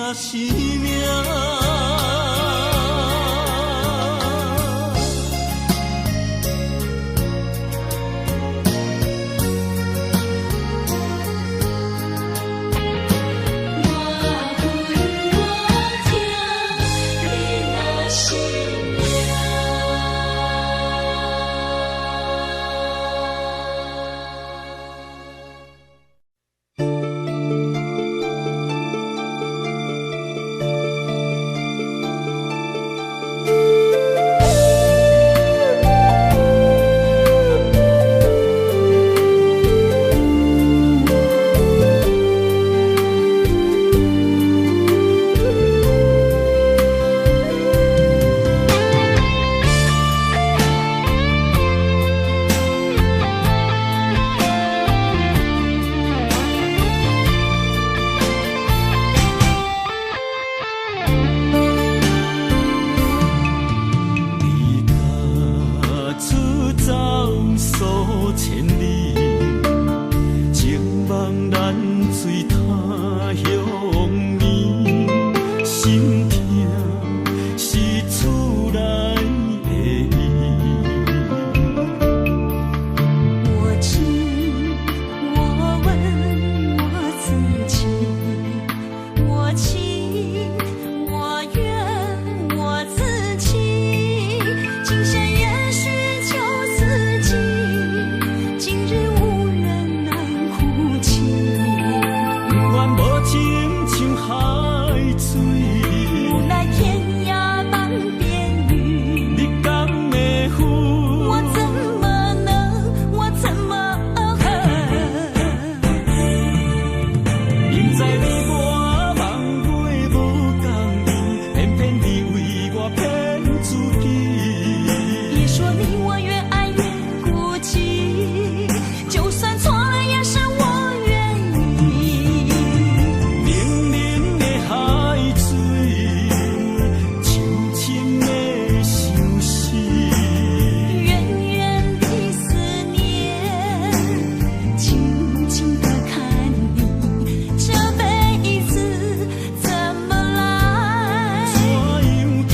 是命。水。无奈天涯望边雨，你敢会负？我怎么能，我怎么恨？明知你我梦过无共圆，偏偏你为我骗自己。别说你我越爱越孤寂，就算错了也是我愿意。冷冷的海水，深深的相思。远远的思念，静静地看你，这辈子怎么来？怎样去？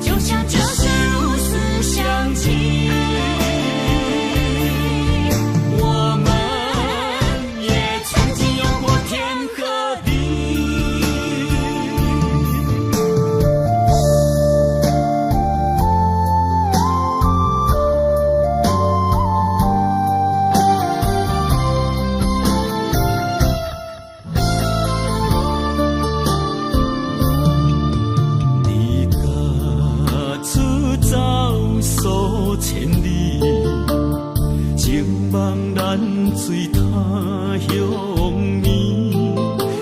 就像这是如此相契。我们也曾经有过天和地。离家出走数千里，情望咱水他乡面，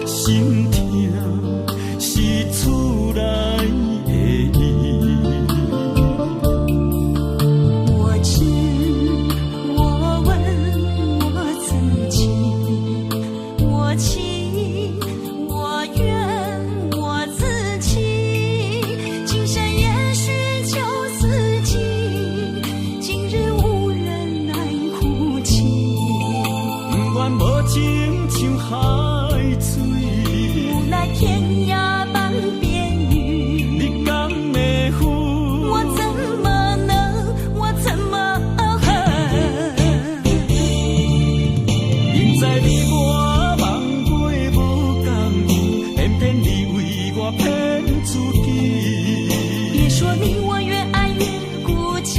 心痛是厝内的伊。我知，我问我自己，我情，我怨，我自欺。今生也许就自己，今日无人来哭泣。不愿无情像海水，无奈天涯望边雨，你敢会负？我怎么能，我怎么恨？明知你我梦过无共圆，偏偏你为我骗自己。别说你我越爱越孤寂，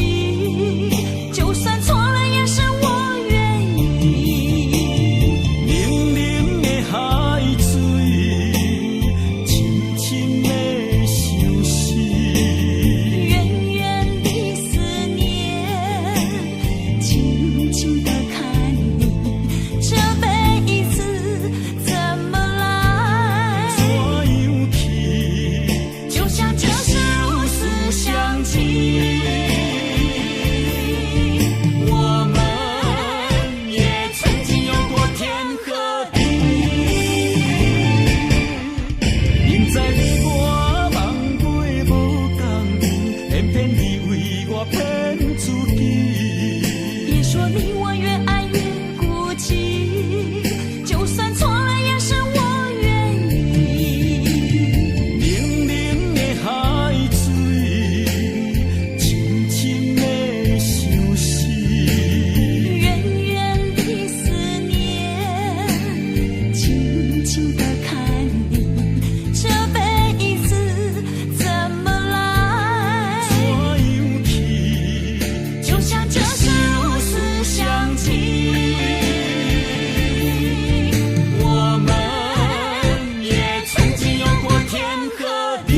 就算错了也是我愿意。冷冷的海水，深深的相思。远远的思念，静静地看你，这辈子怎么来？怎样去？就像这是如此相契。我们也曾经有过天和地。明知你我梦过无共圆，偏偏你为我骗自己。别说你我越爱越孤寂，就算错了也是我愿意。冷冷的海水，深深的相思。远远的思念，静静地看你，这辈子怎么来？怎样去？就像这是如此相契。我们也曾经有过天和地。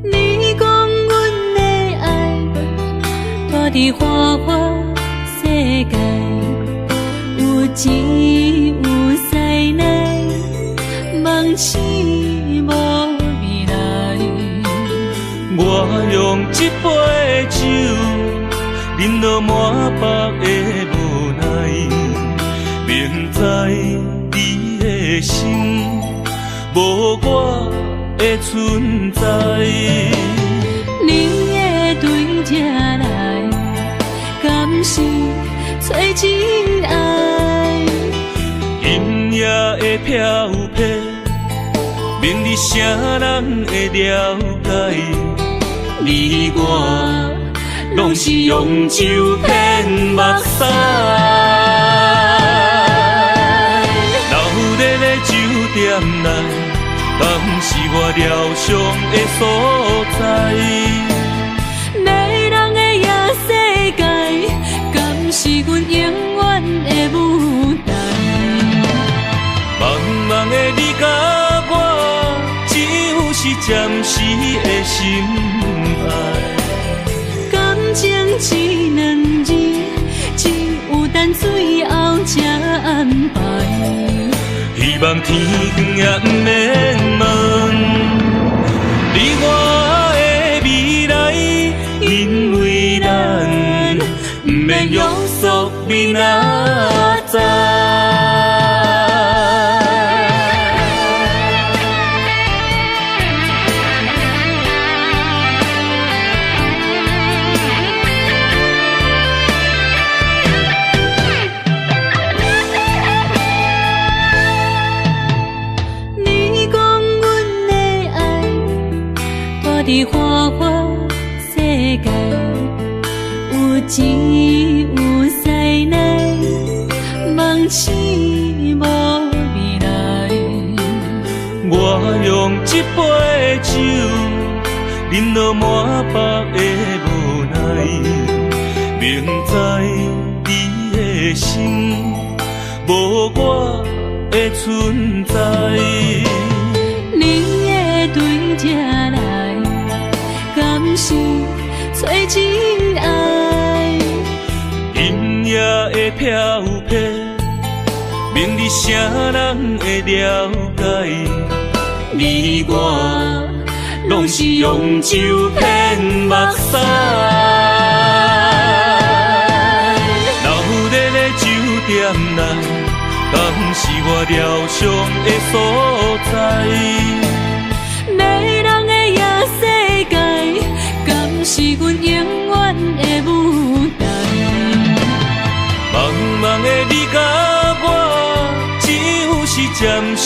你讲阮的爱，大伫花花世界，有钱有西奈，梦醒无未来。我用一杯酒忍落满腹的无奈，明知你的心无我的存在。你的对这来，敢是找真爱？阴夜的飘泊，明日啥人会了解？你我拢是用酒骗目屎，流热的酒店内，敢是我疗伤的所在？迷人的夜世界，敢是阮永远的舞台？茫茫的你甲我，只有是暂时的心爱。感情只两字，只有等最后才安排。希望天光也不免问，你我的未来，因为咱不免约束明仔载。伫花花世界，有钱有势来，梦醒无未来。我用一杯酒，忍落满腹的无奈，明知你的心无我的存在。你的对这来，敢是找真爱？阴夜的飘泊，明日啥人会了解？你我拢是用酒骗目屎，流热的酒店内，敢是我疗伤的所在？迷人的夜世界，敢是阮永远的舞台？茫茫的你甲我，只有是暂时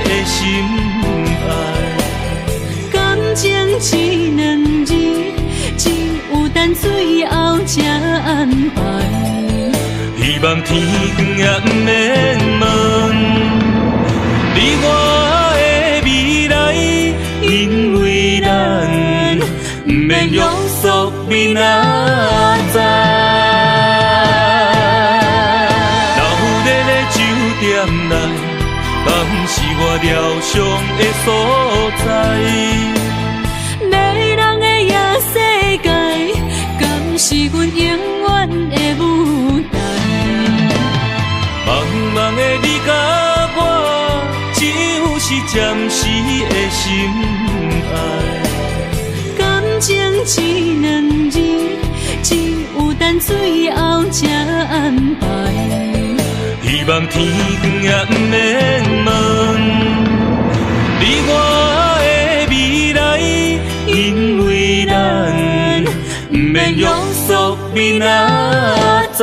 的心爱。感情只两字，只有等最后才安排。希望天光也不免问，你我的未来，因为咱不免约束明仔载。流热的酒店内，敢是我疗伤的所在？迷人的夜世界，敢是阮永远的舞台？茫茫的你甲我，只有是暂时的心爱。感情只两字，只有等最后才安排。希望天光也不免问，你我的未来，因为咱不免约束明仔载。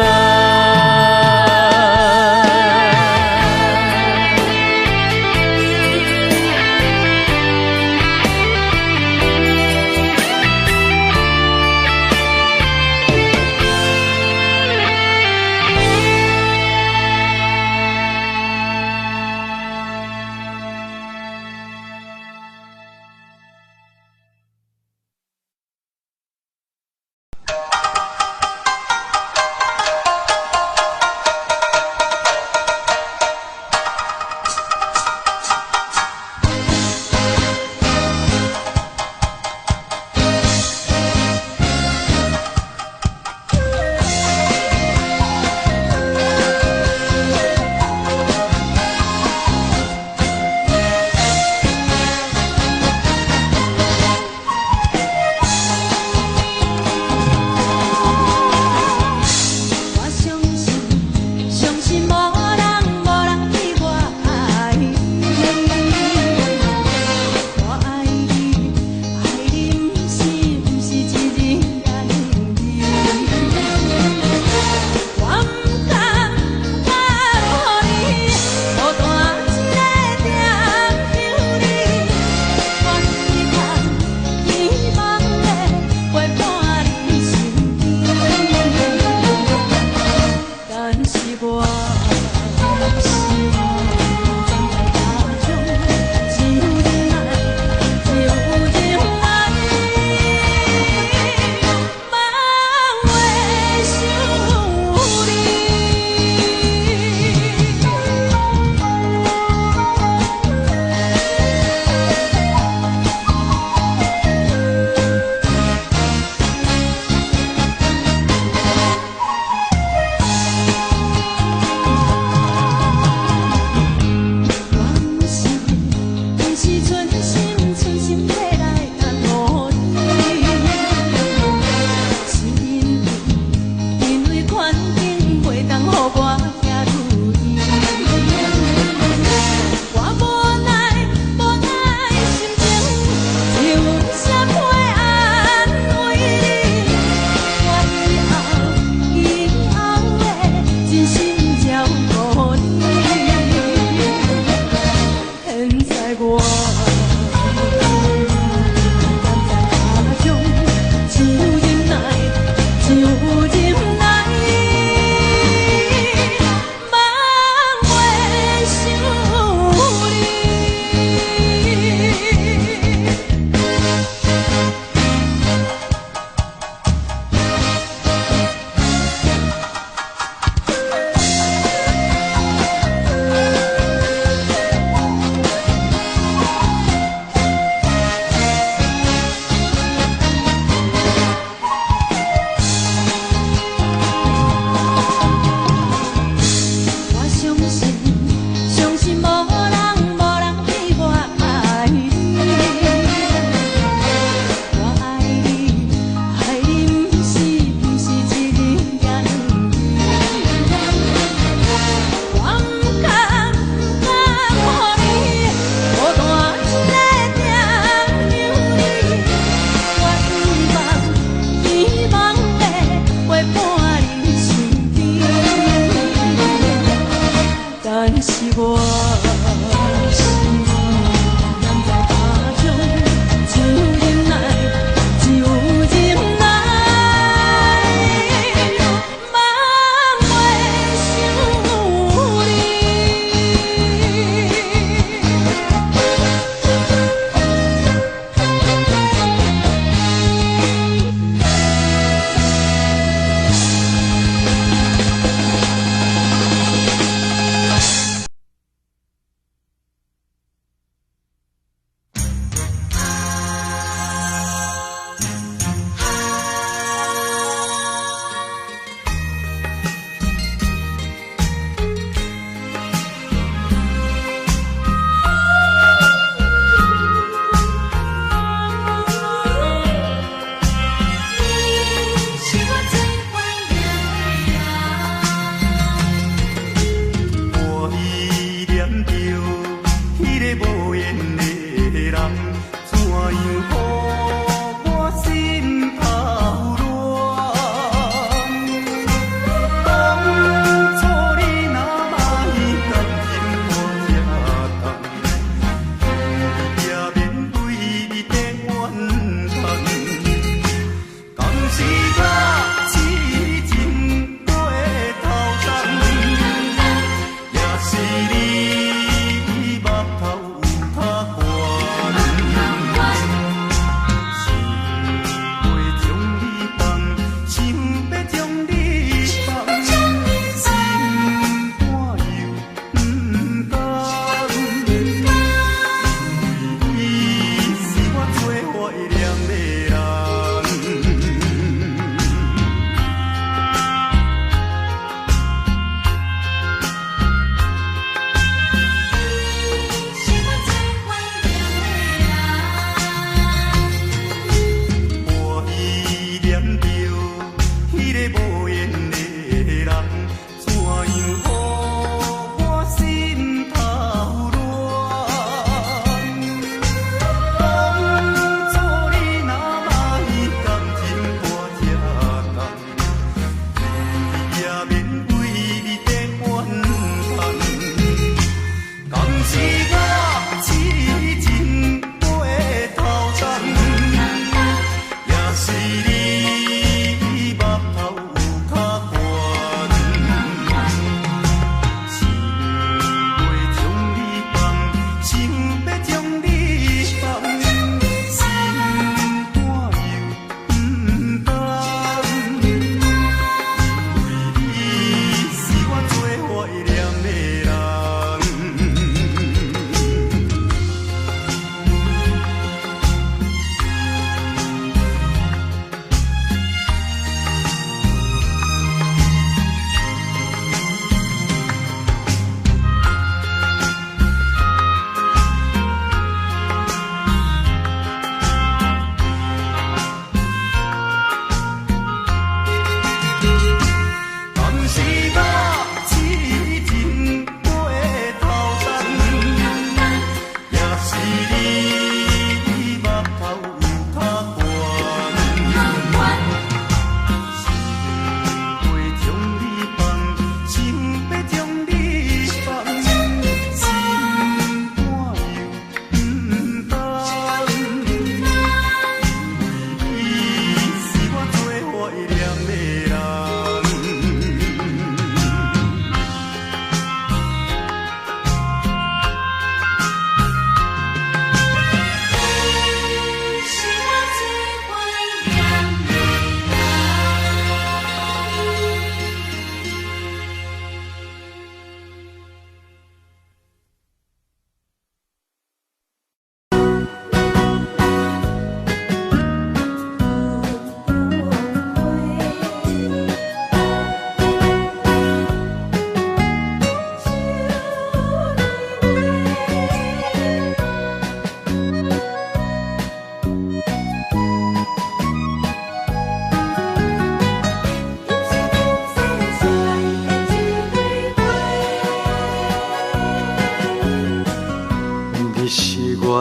我行如意。我无奈心情，只有写批安慰你。我以后会真心照顾你。现在我就忍耐，就忍耐。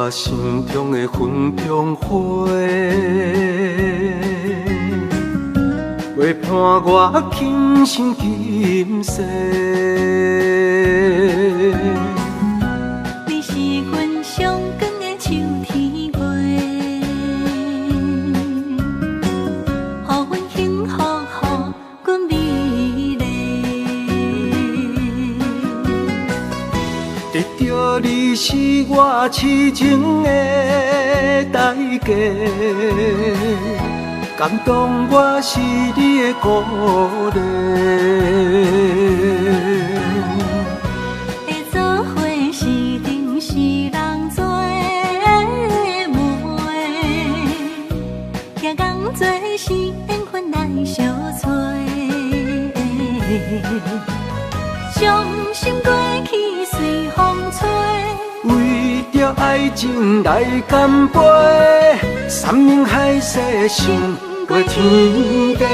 我心中的云中花，陪伴我今生今世。你是阮上光的秋天月，予阮幸福，予阮美丽。得到你是我痴情的代价，感动我是你的鼓励。会做伙是定是人做的媒，行工做是缘分来相找。伤心过去随风吹。为着爱情来干杯，山盟海誓胜过天地。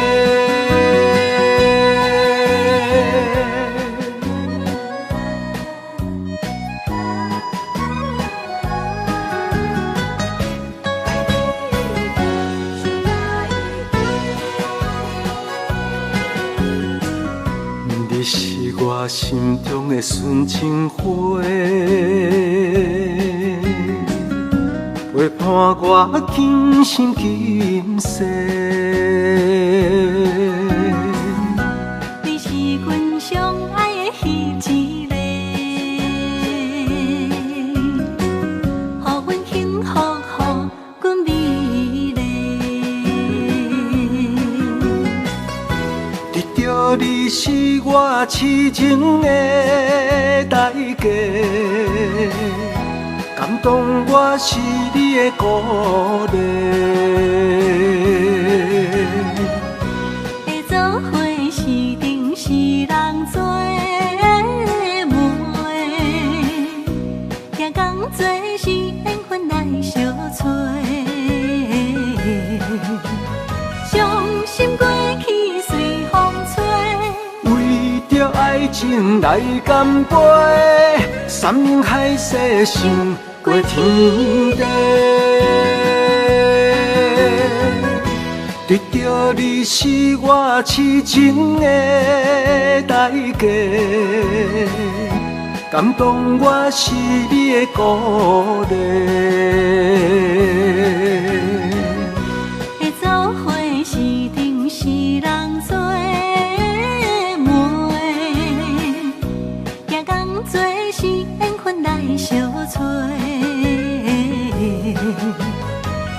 你是我心中的纯情花，陪伴我今生今世。你是阮上爱的彼一个，予阮幸福，予阮美丽。得到你是我痴情的代价，感动我是你的鼓励。会做伙是定是人做的媒，行工做是缘分来相找。伤心过去随风吹，为着爱情来干杯，山盟海誓胜过天地。得到你是我痴情的代价，感动我是你的鼓励。会做伙是定是人做的媒，行工做是缘分来相找。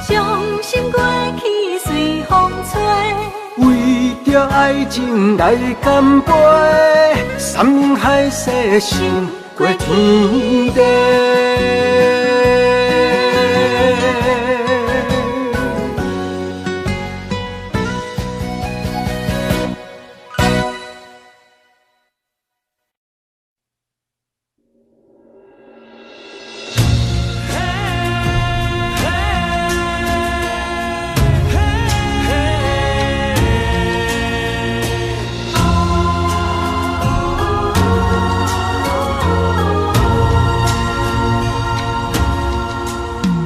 伤心过去随风吹，为着爱情来干杯，山盟海誓胜过天地。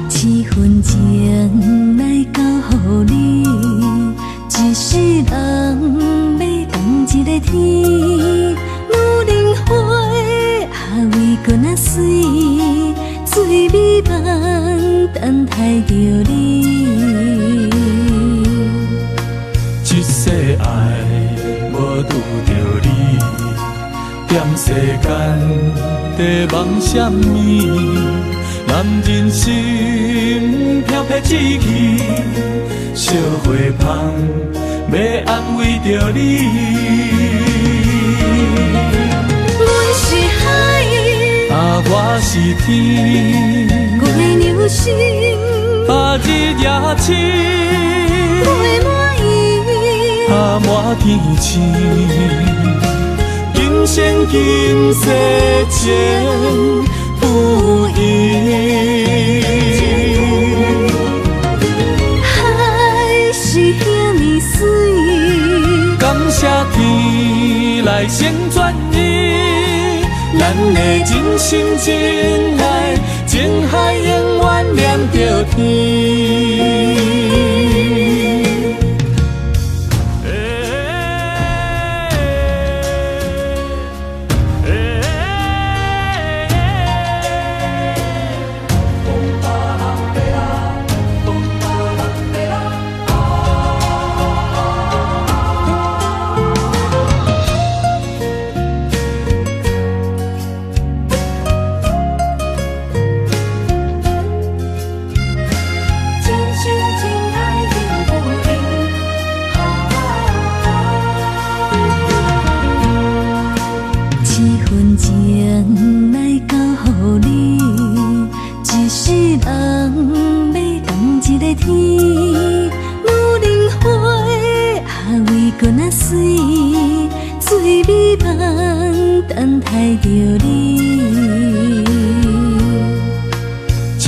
七分情来交予你，一世人要同一个天。女人花为搁那水，水美梦等待着你。一世爱无拄着你，踮世间在梦什么？男人心飘撇志气，烧花香要安慰着你。阮是海，我是天，月流星，日夜深，月满意，满天星。今生今世情不移。海是遐尼水，感谢天来成全伊，咱的真心真爱情海永远念着天。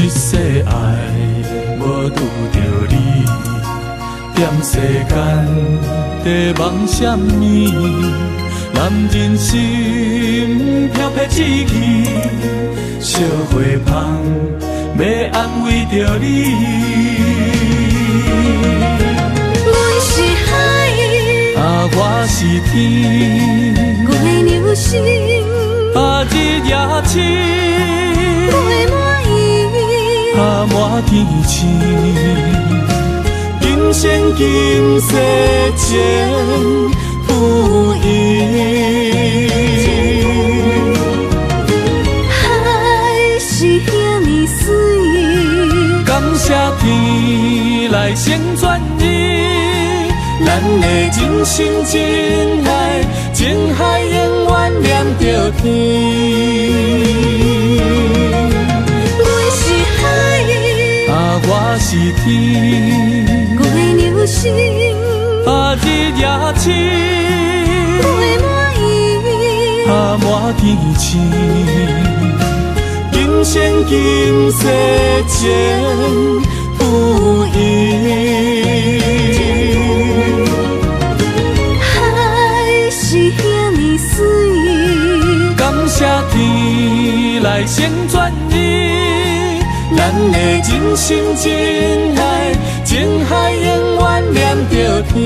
一世爱无拄着你，踮世间在梦什么？男人心飘撇志气，烧花香要安慰着你。阮是海，我是天，我的流星，日夜深，月满意，满天星。今生今世情不移。海是遐尼水，感谢天来成全你，咱的真心真爱，情海永远念着天。阮是海，我是天，我的流星，日夜深，月满意，满天星。今生今世情不移。海是遐尼水，感谢天来成全你，咱的真心真爱，情海永远念着天。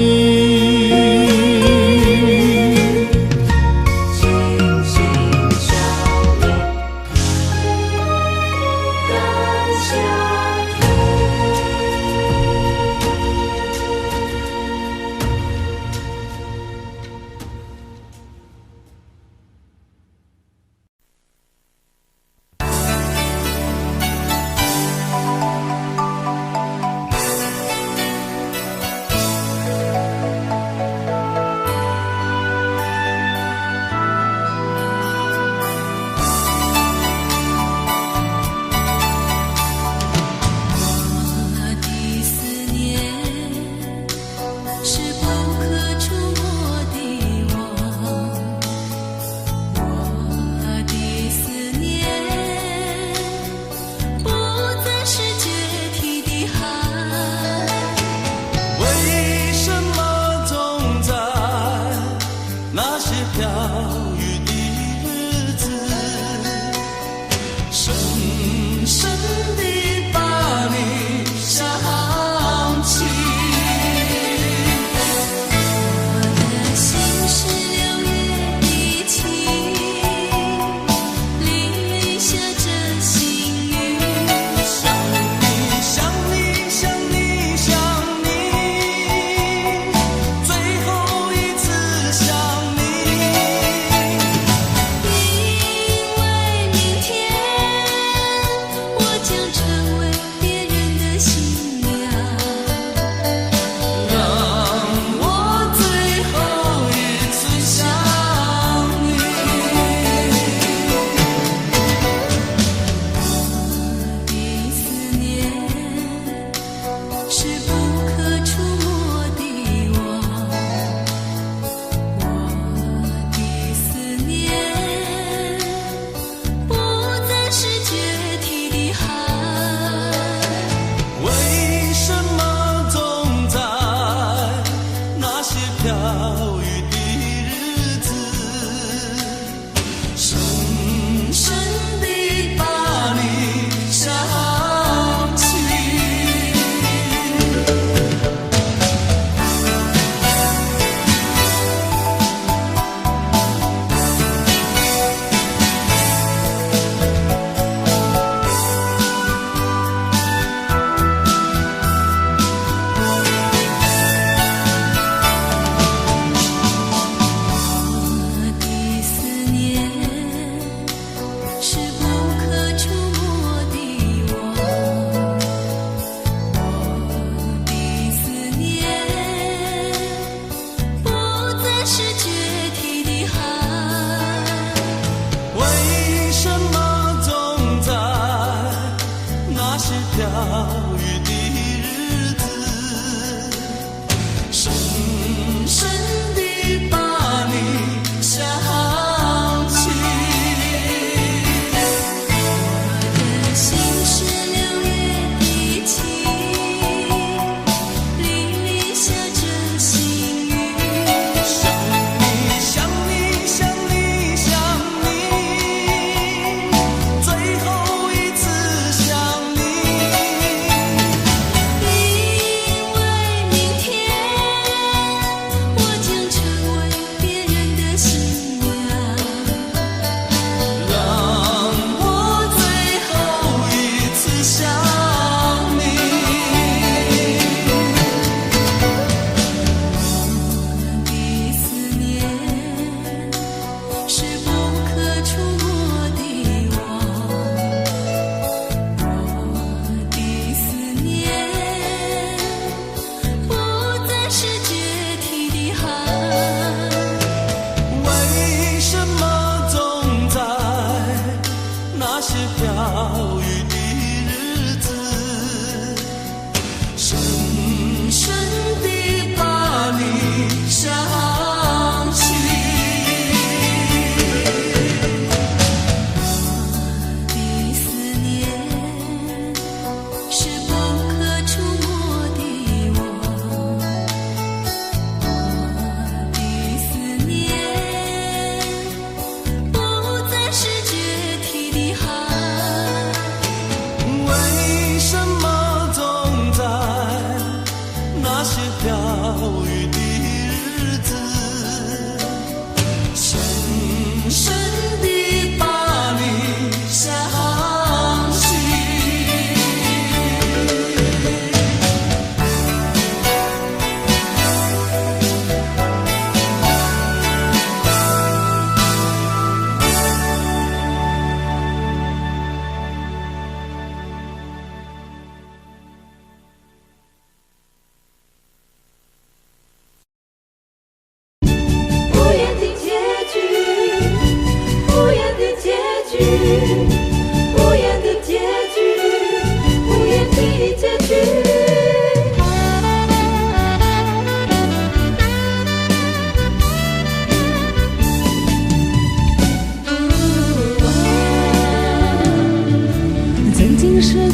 将这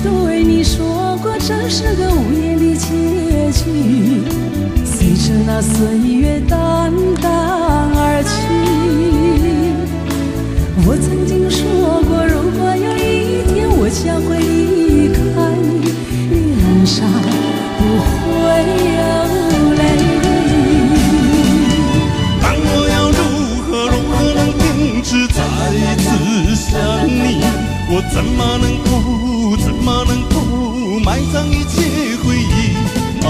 对你说过这是个无言的结局，随着那岁月淡淡而去。我曾经说过，如果有一天我将会离开，脸上不会有泪。但我要如何能停止再次想你？我怎么能够埋葬一切回忆？啊，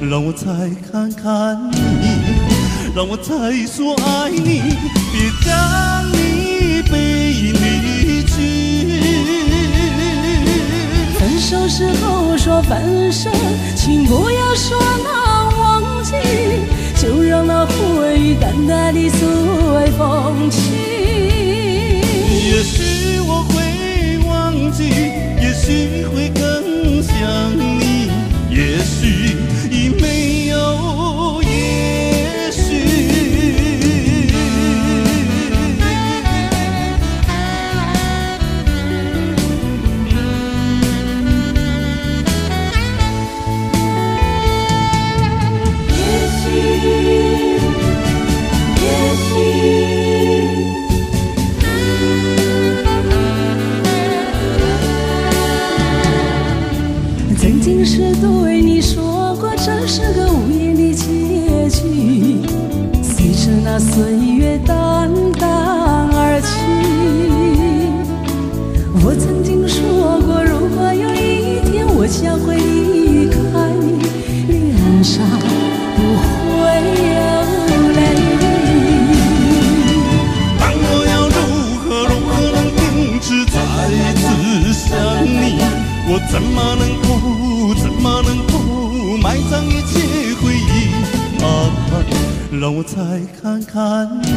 让我再看看你，让我再说爱你，别将你背离去。分手时候说分手，请不要说那忘记，就让那回忆淡淡地随风去。也许我会忘记，也许会更想你，也许已没有也许。曾经是对你说过，这是个无言的结局，随着那岁月淡淡而去。我曾经说过，如果有一天我将会离开，脸上不会有泪。但我要如何能停止再次想你？我怎么能够埋葬一切回忆？啊，让我再看看你，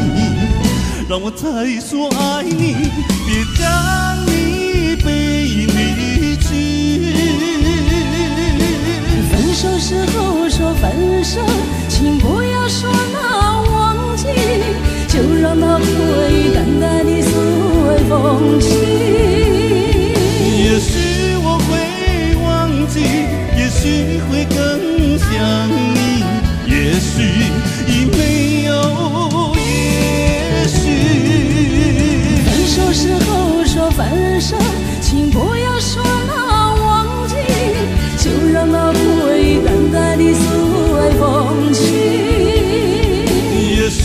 让我再说爱你，别将你背离去。分手时候说分手，请不要说那忘记，就让那回忆淡淡地随风去。也许我会忘记，也许会更想你，也许已没有也许。分手时候说分手，请不要说那忘记，就让那回忆淡淡地随风去。也许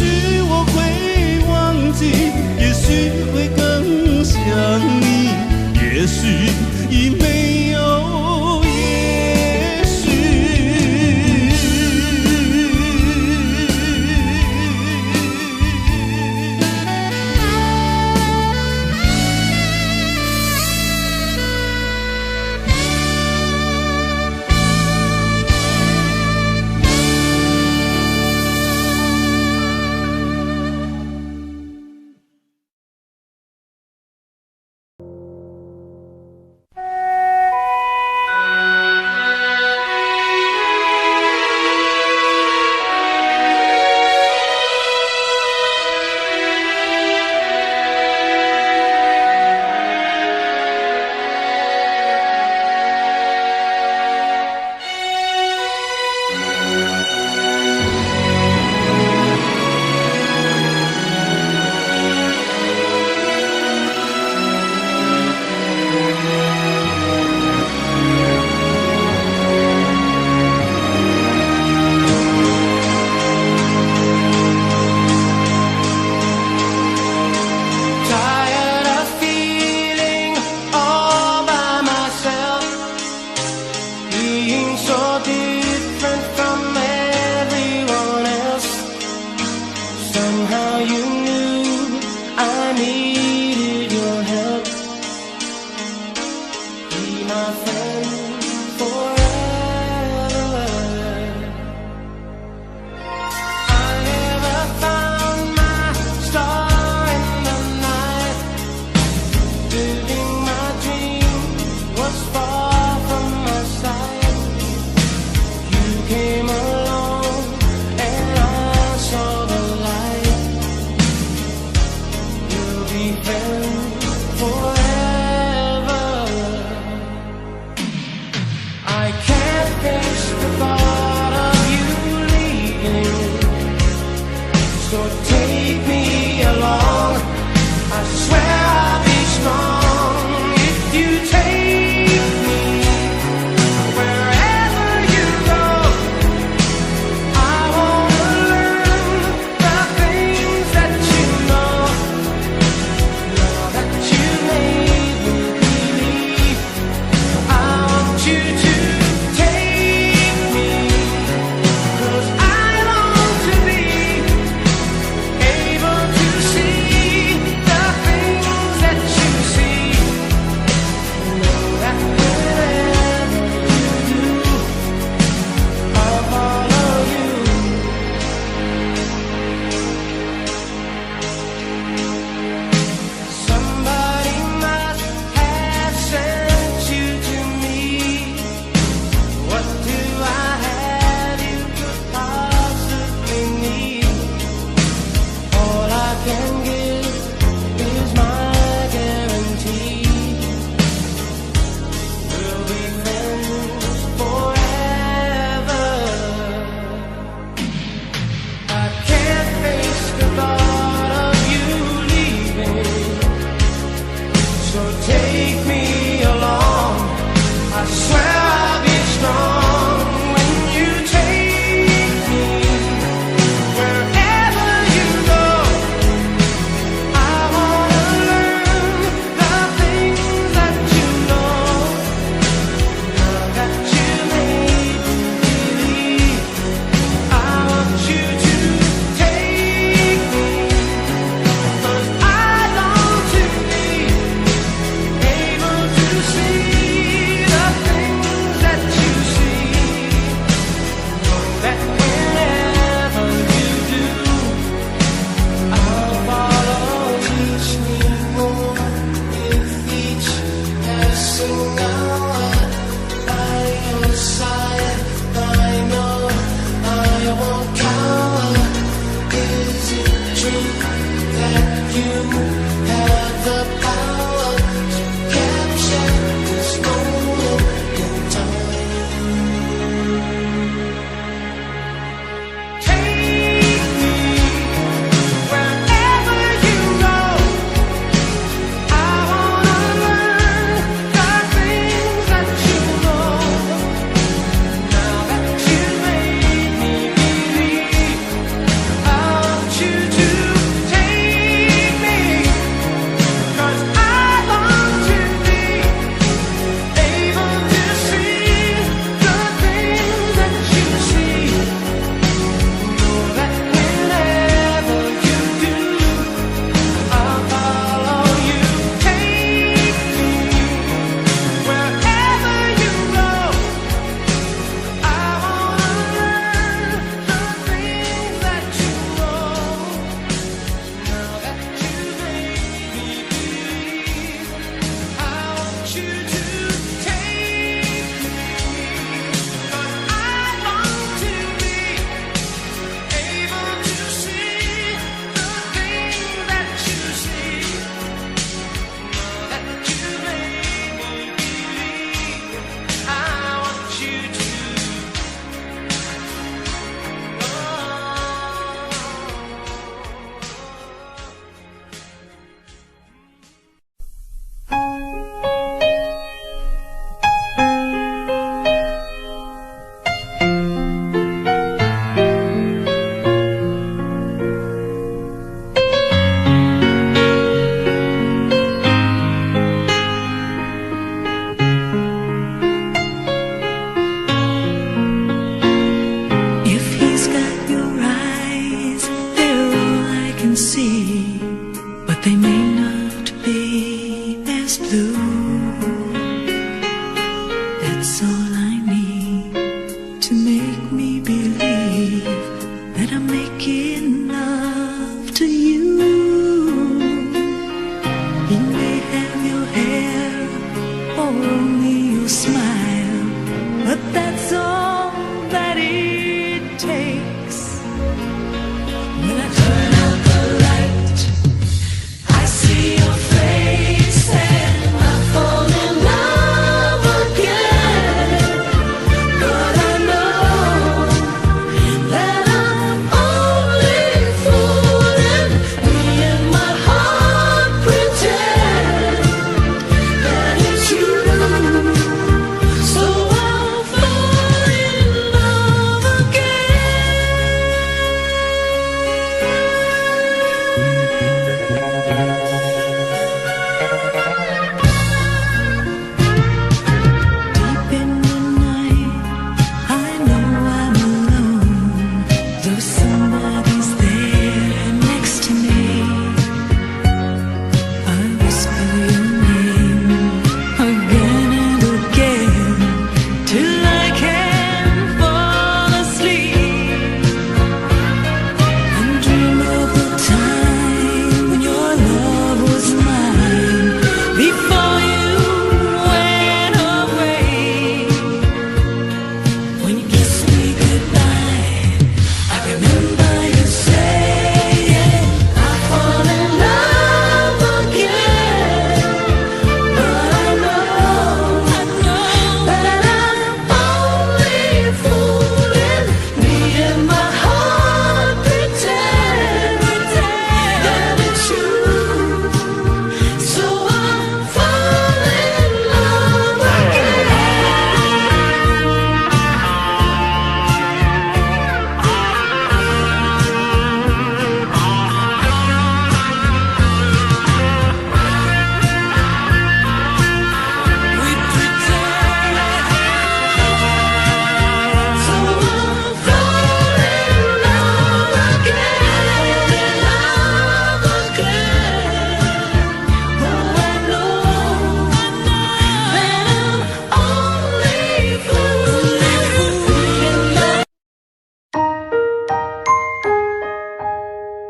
我会忘记，也许会更想你，也许已没有也许。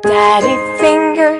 Daddy finger,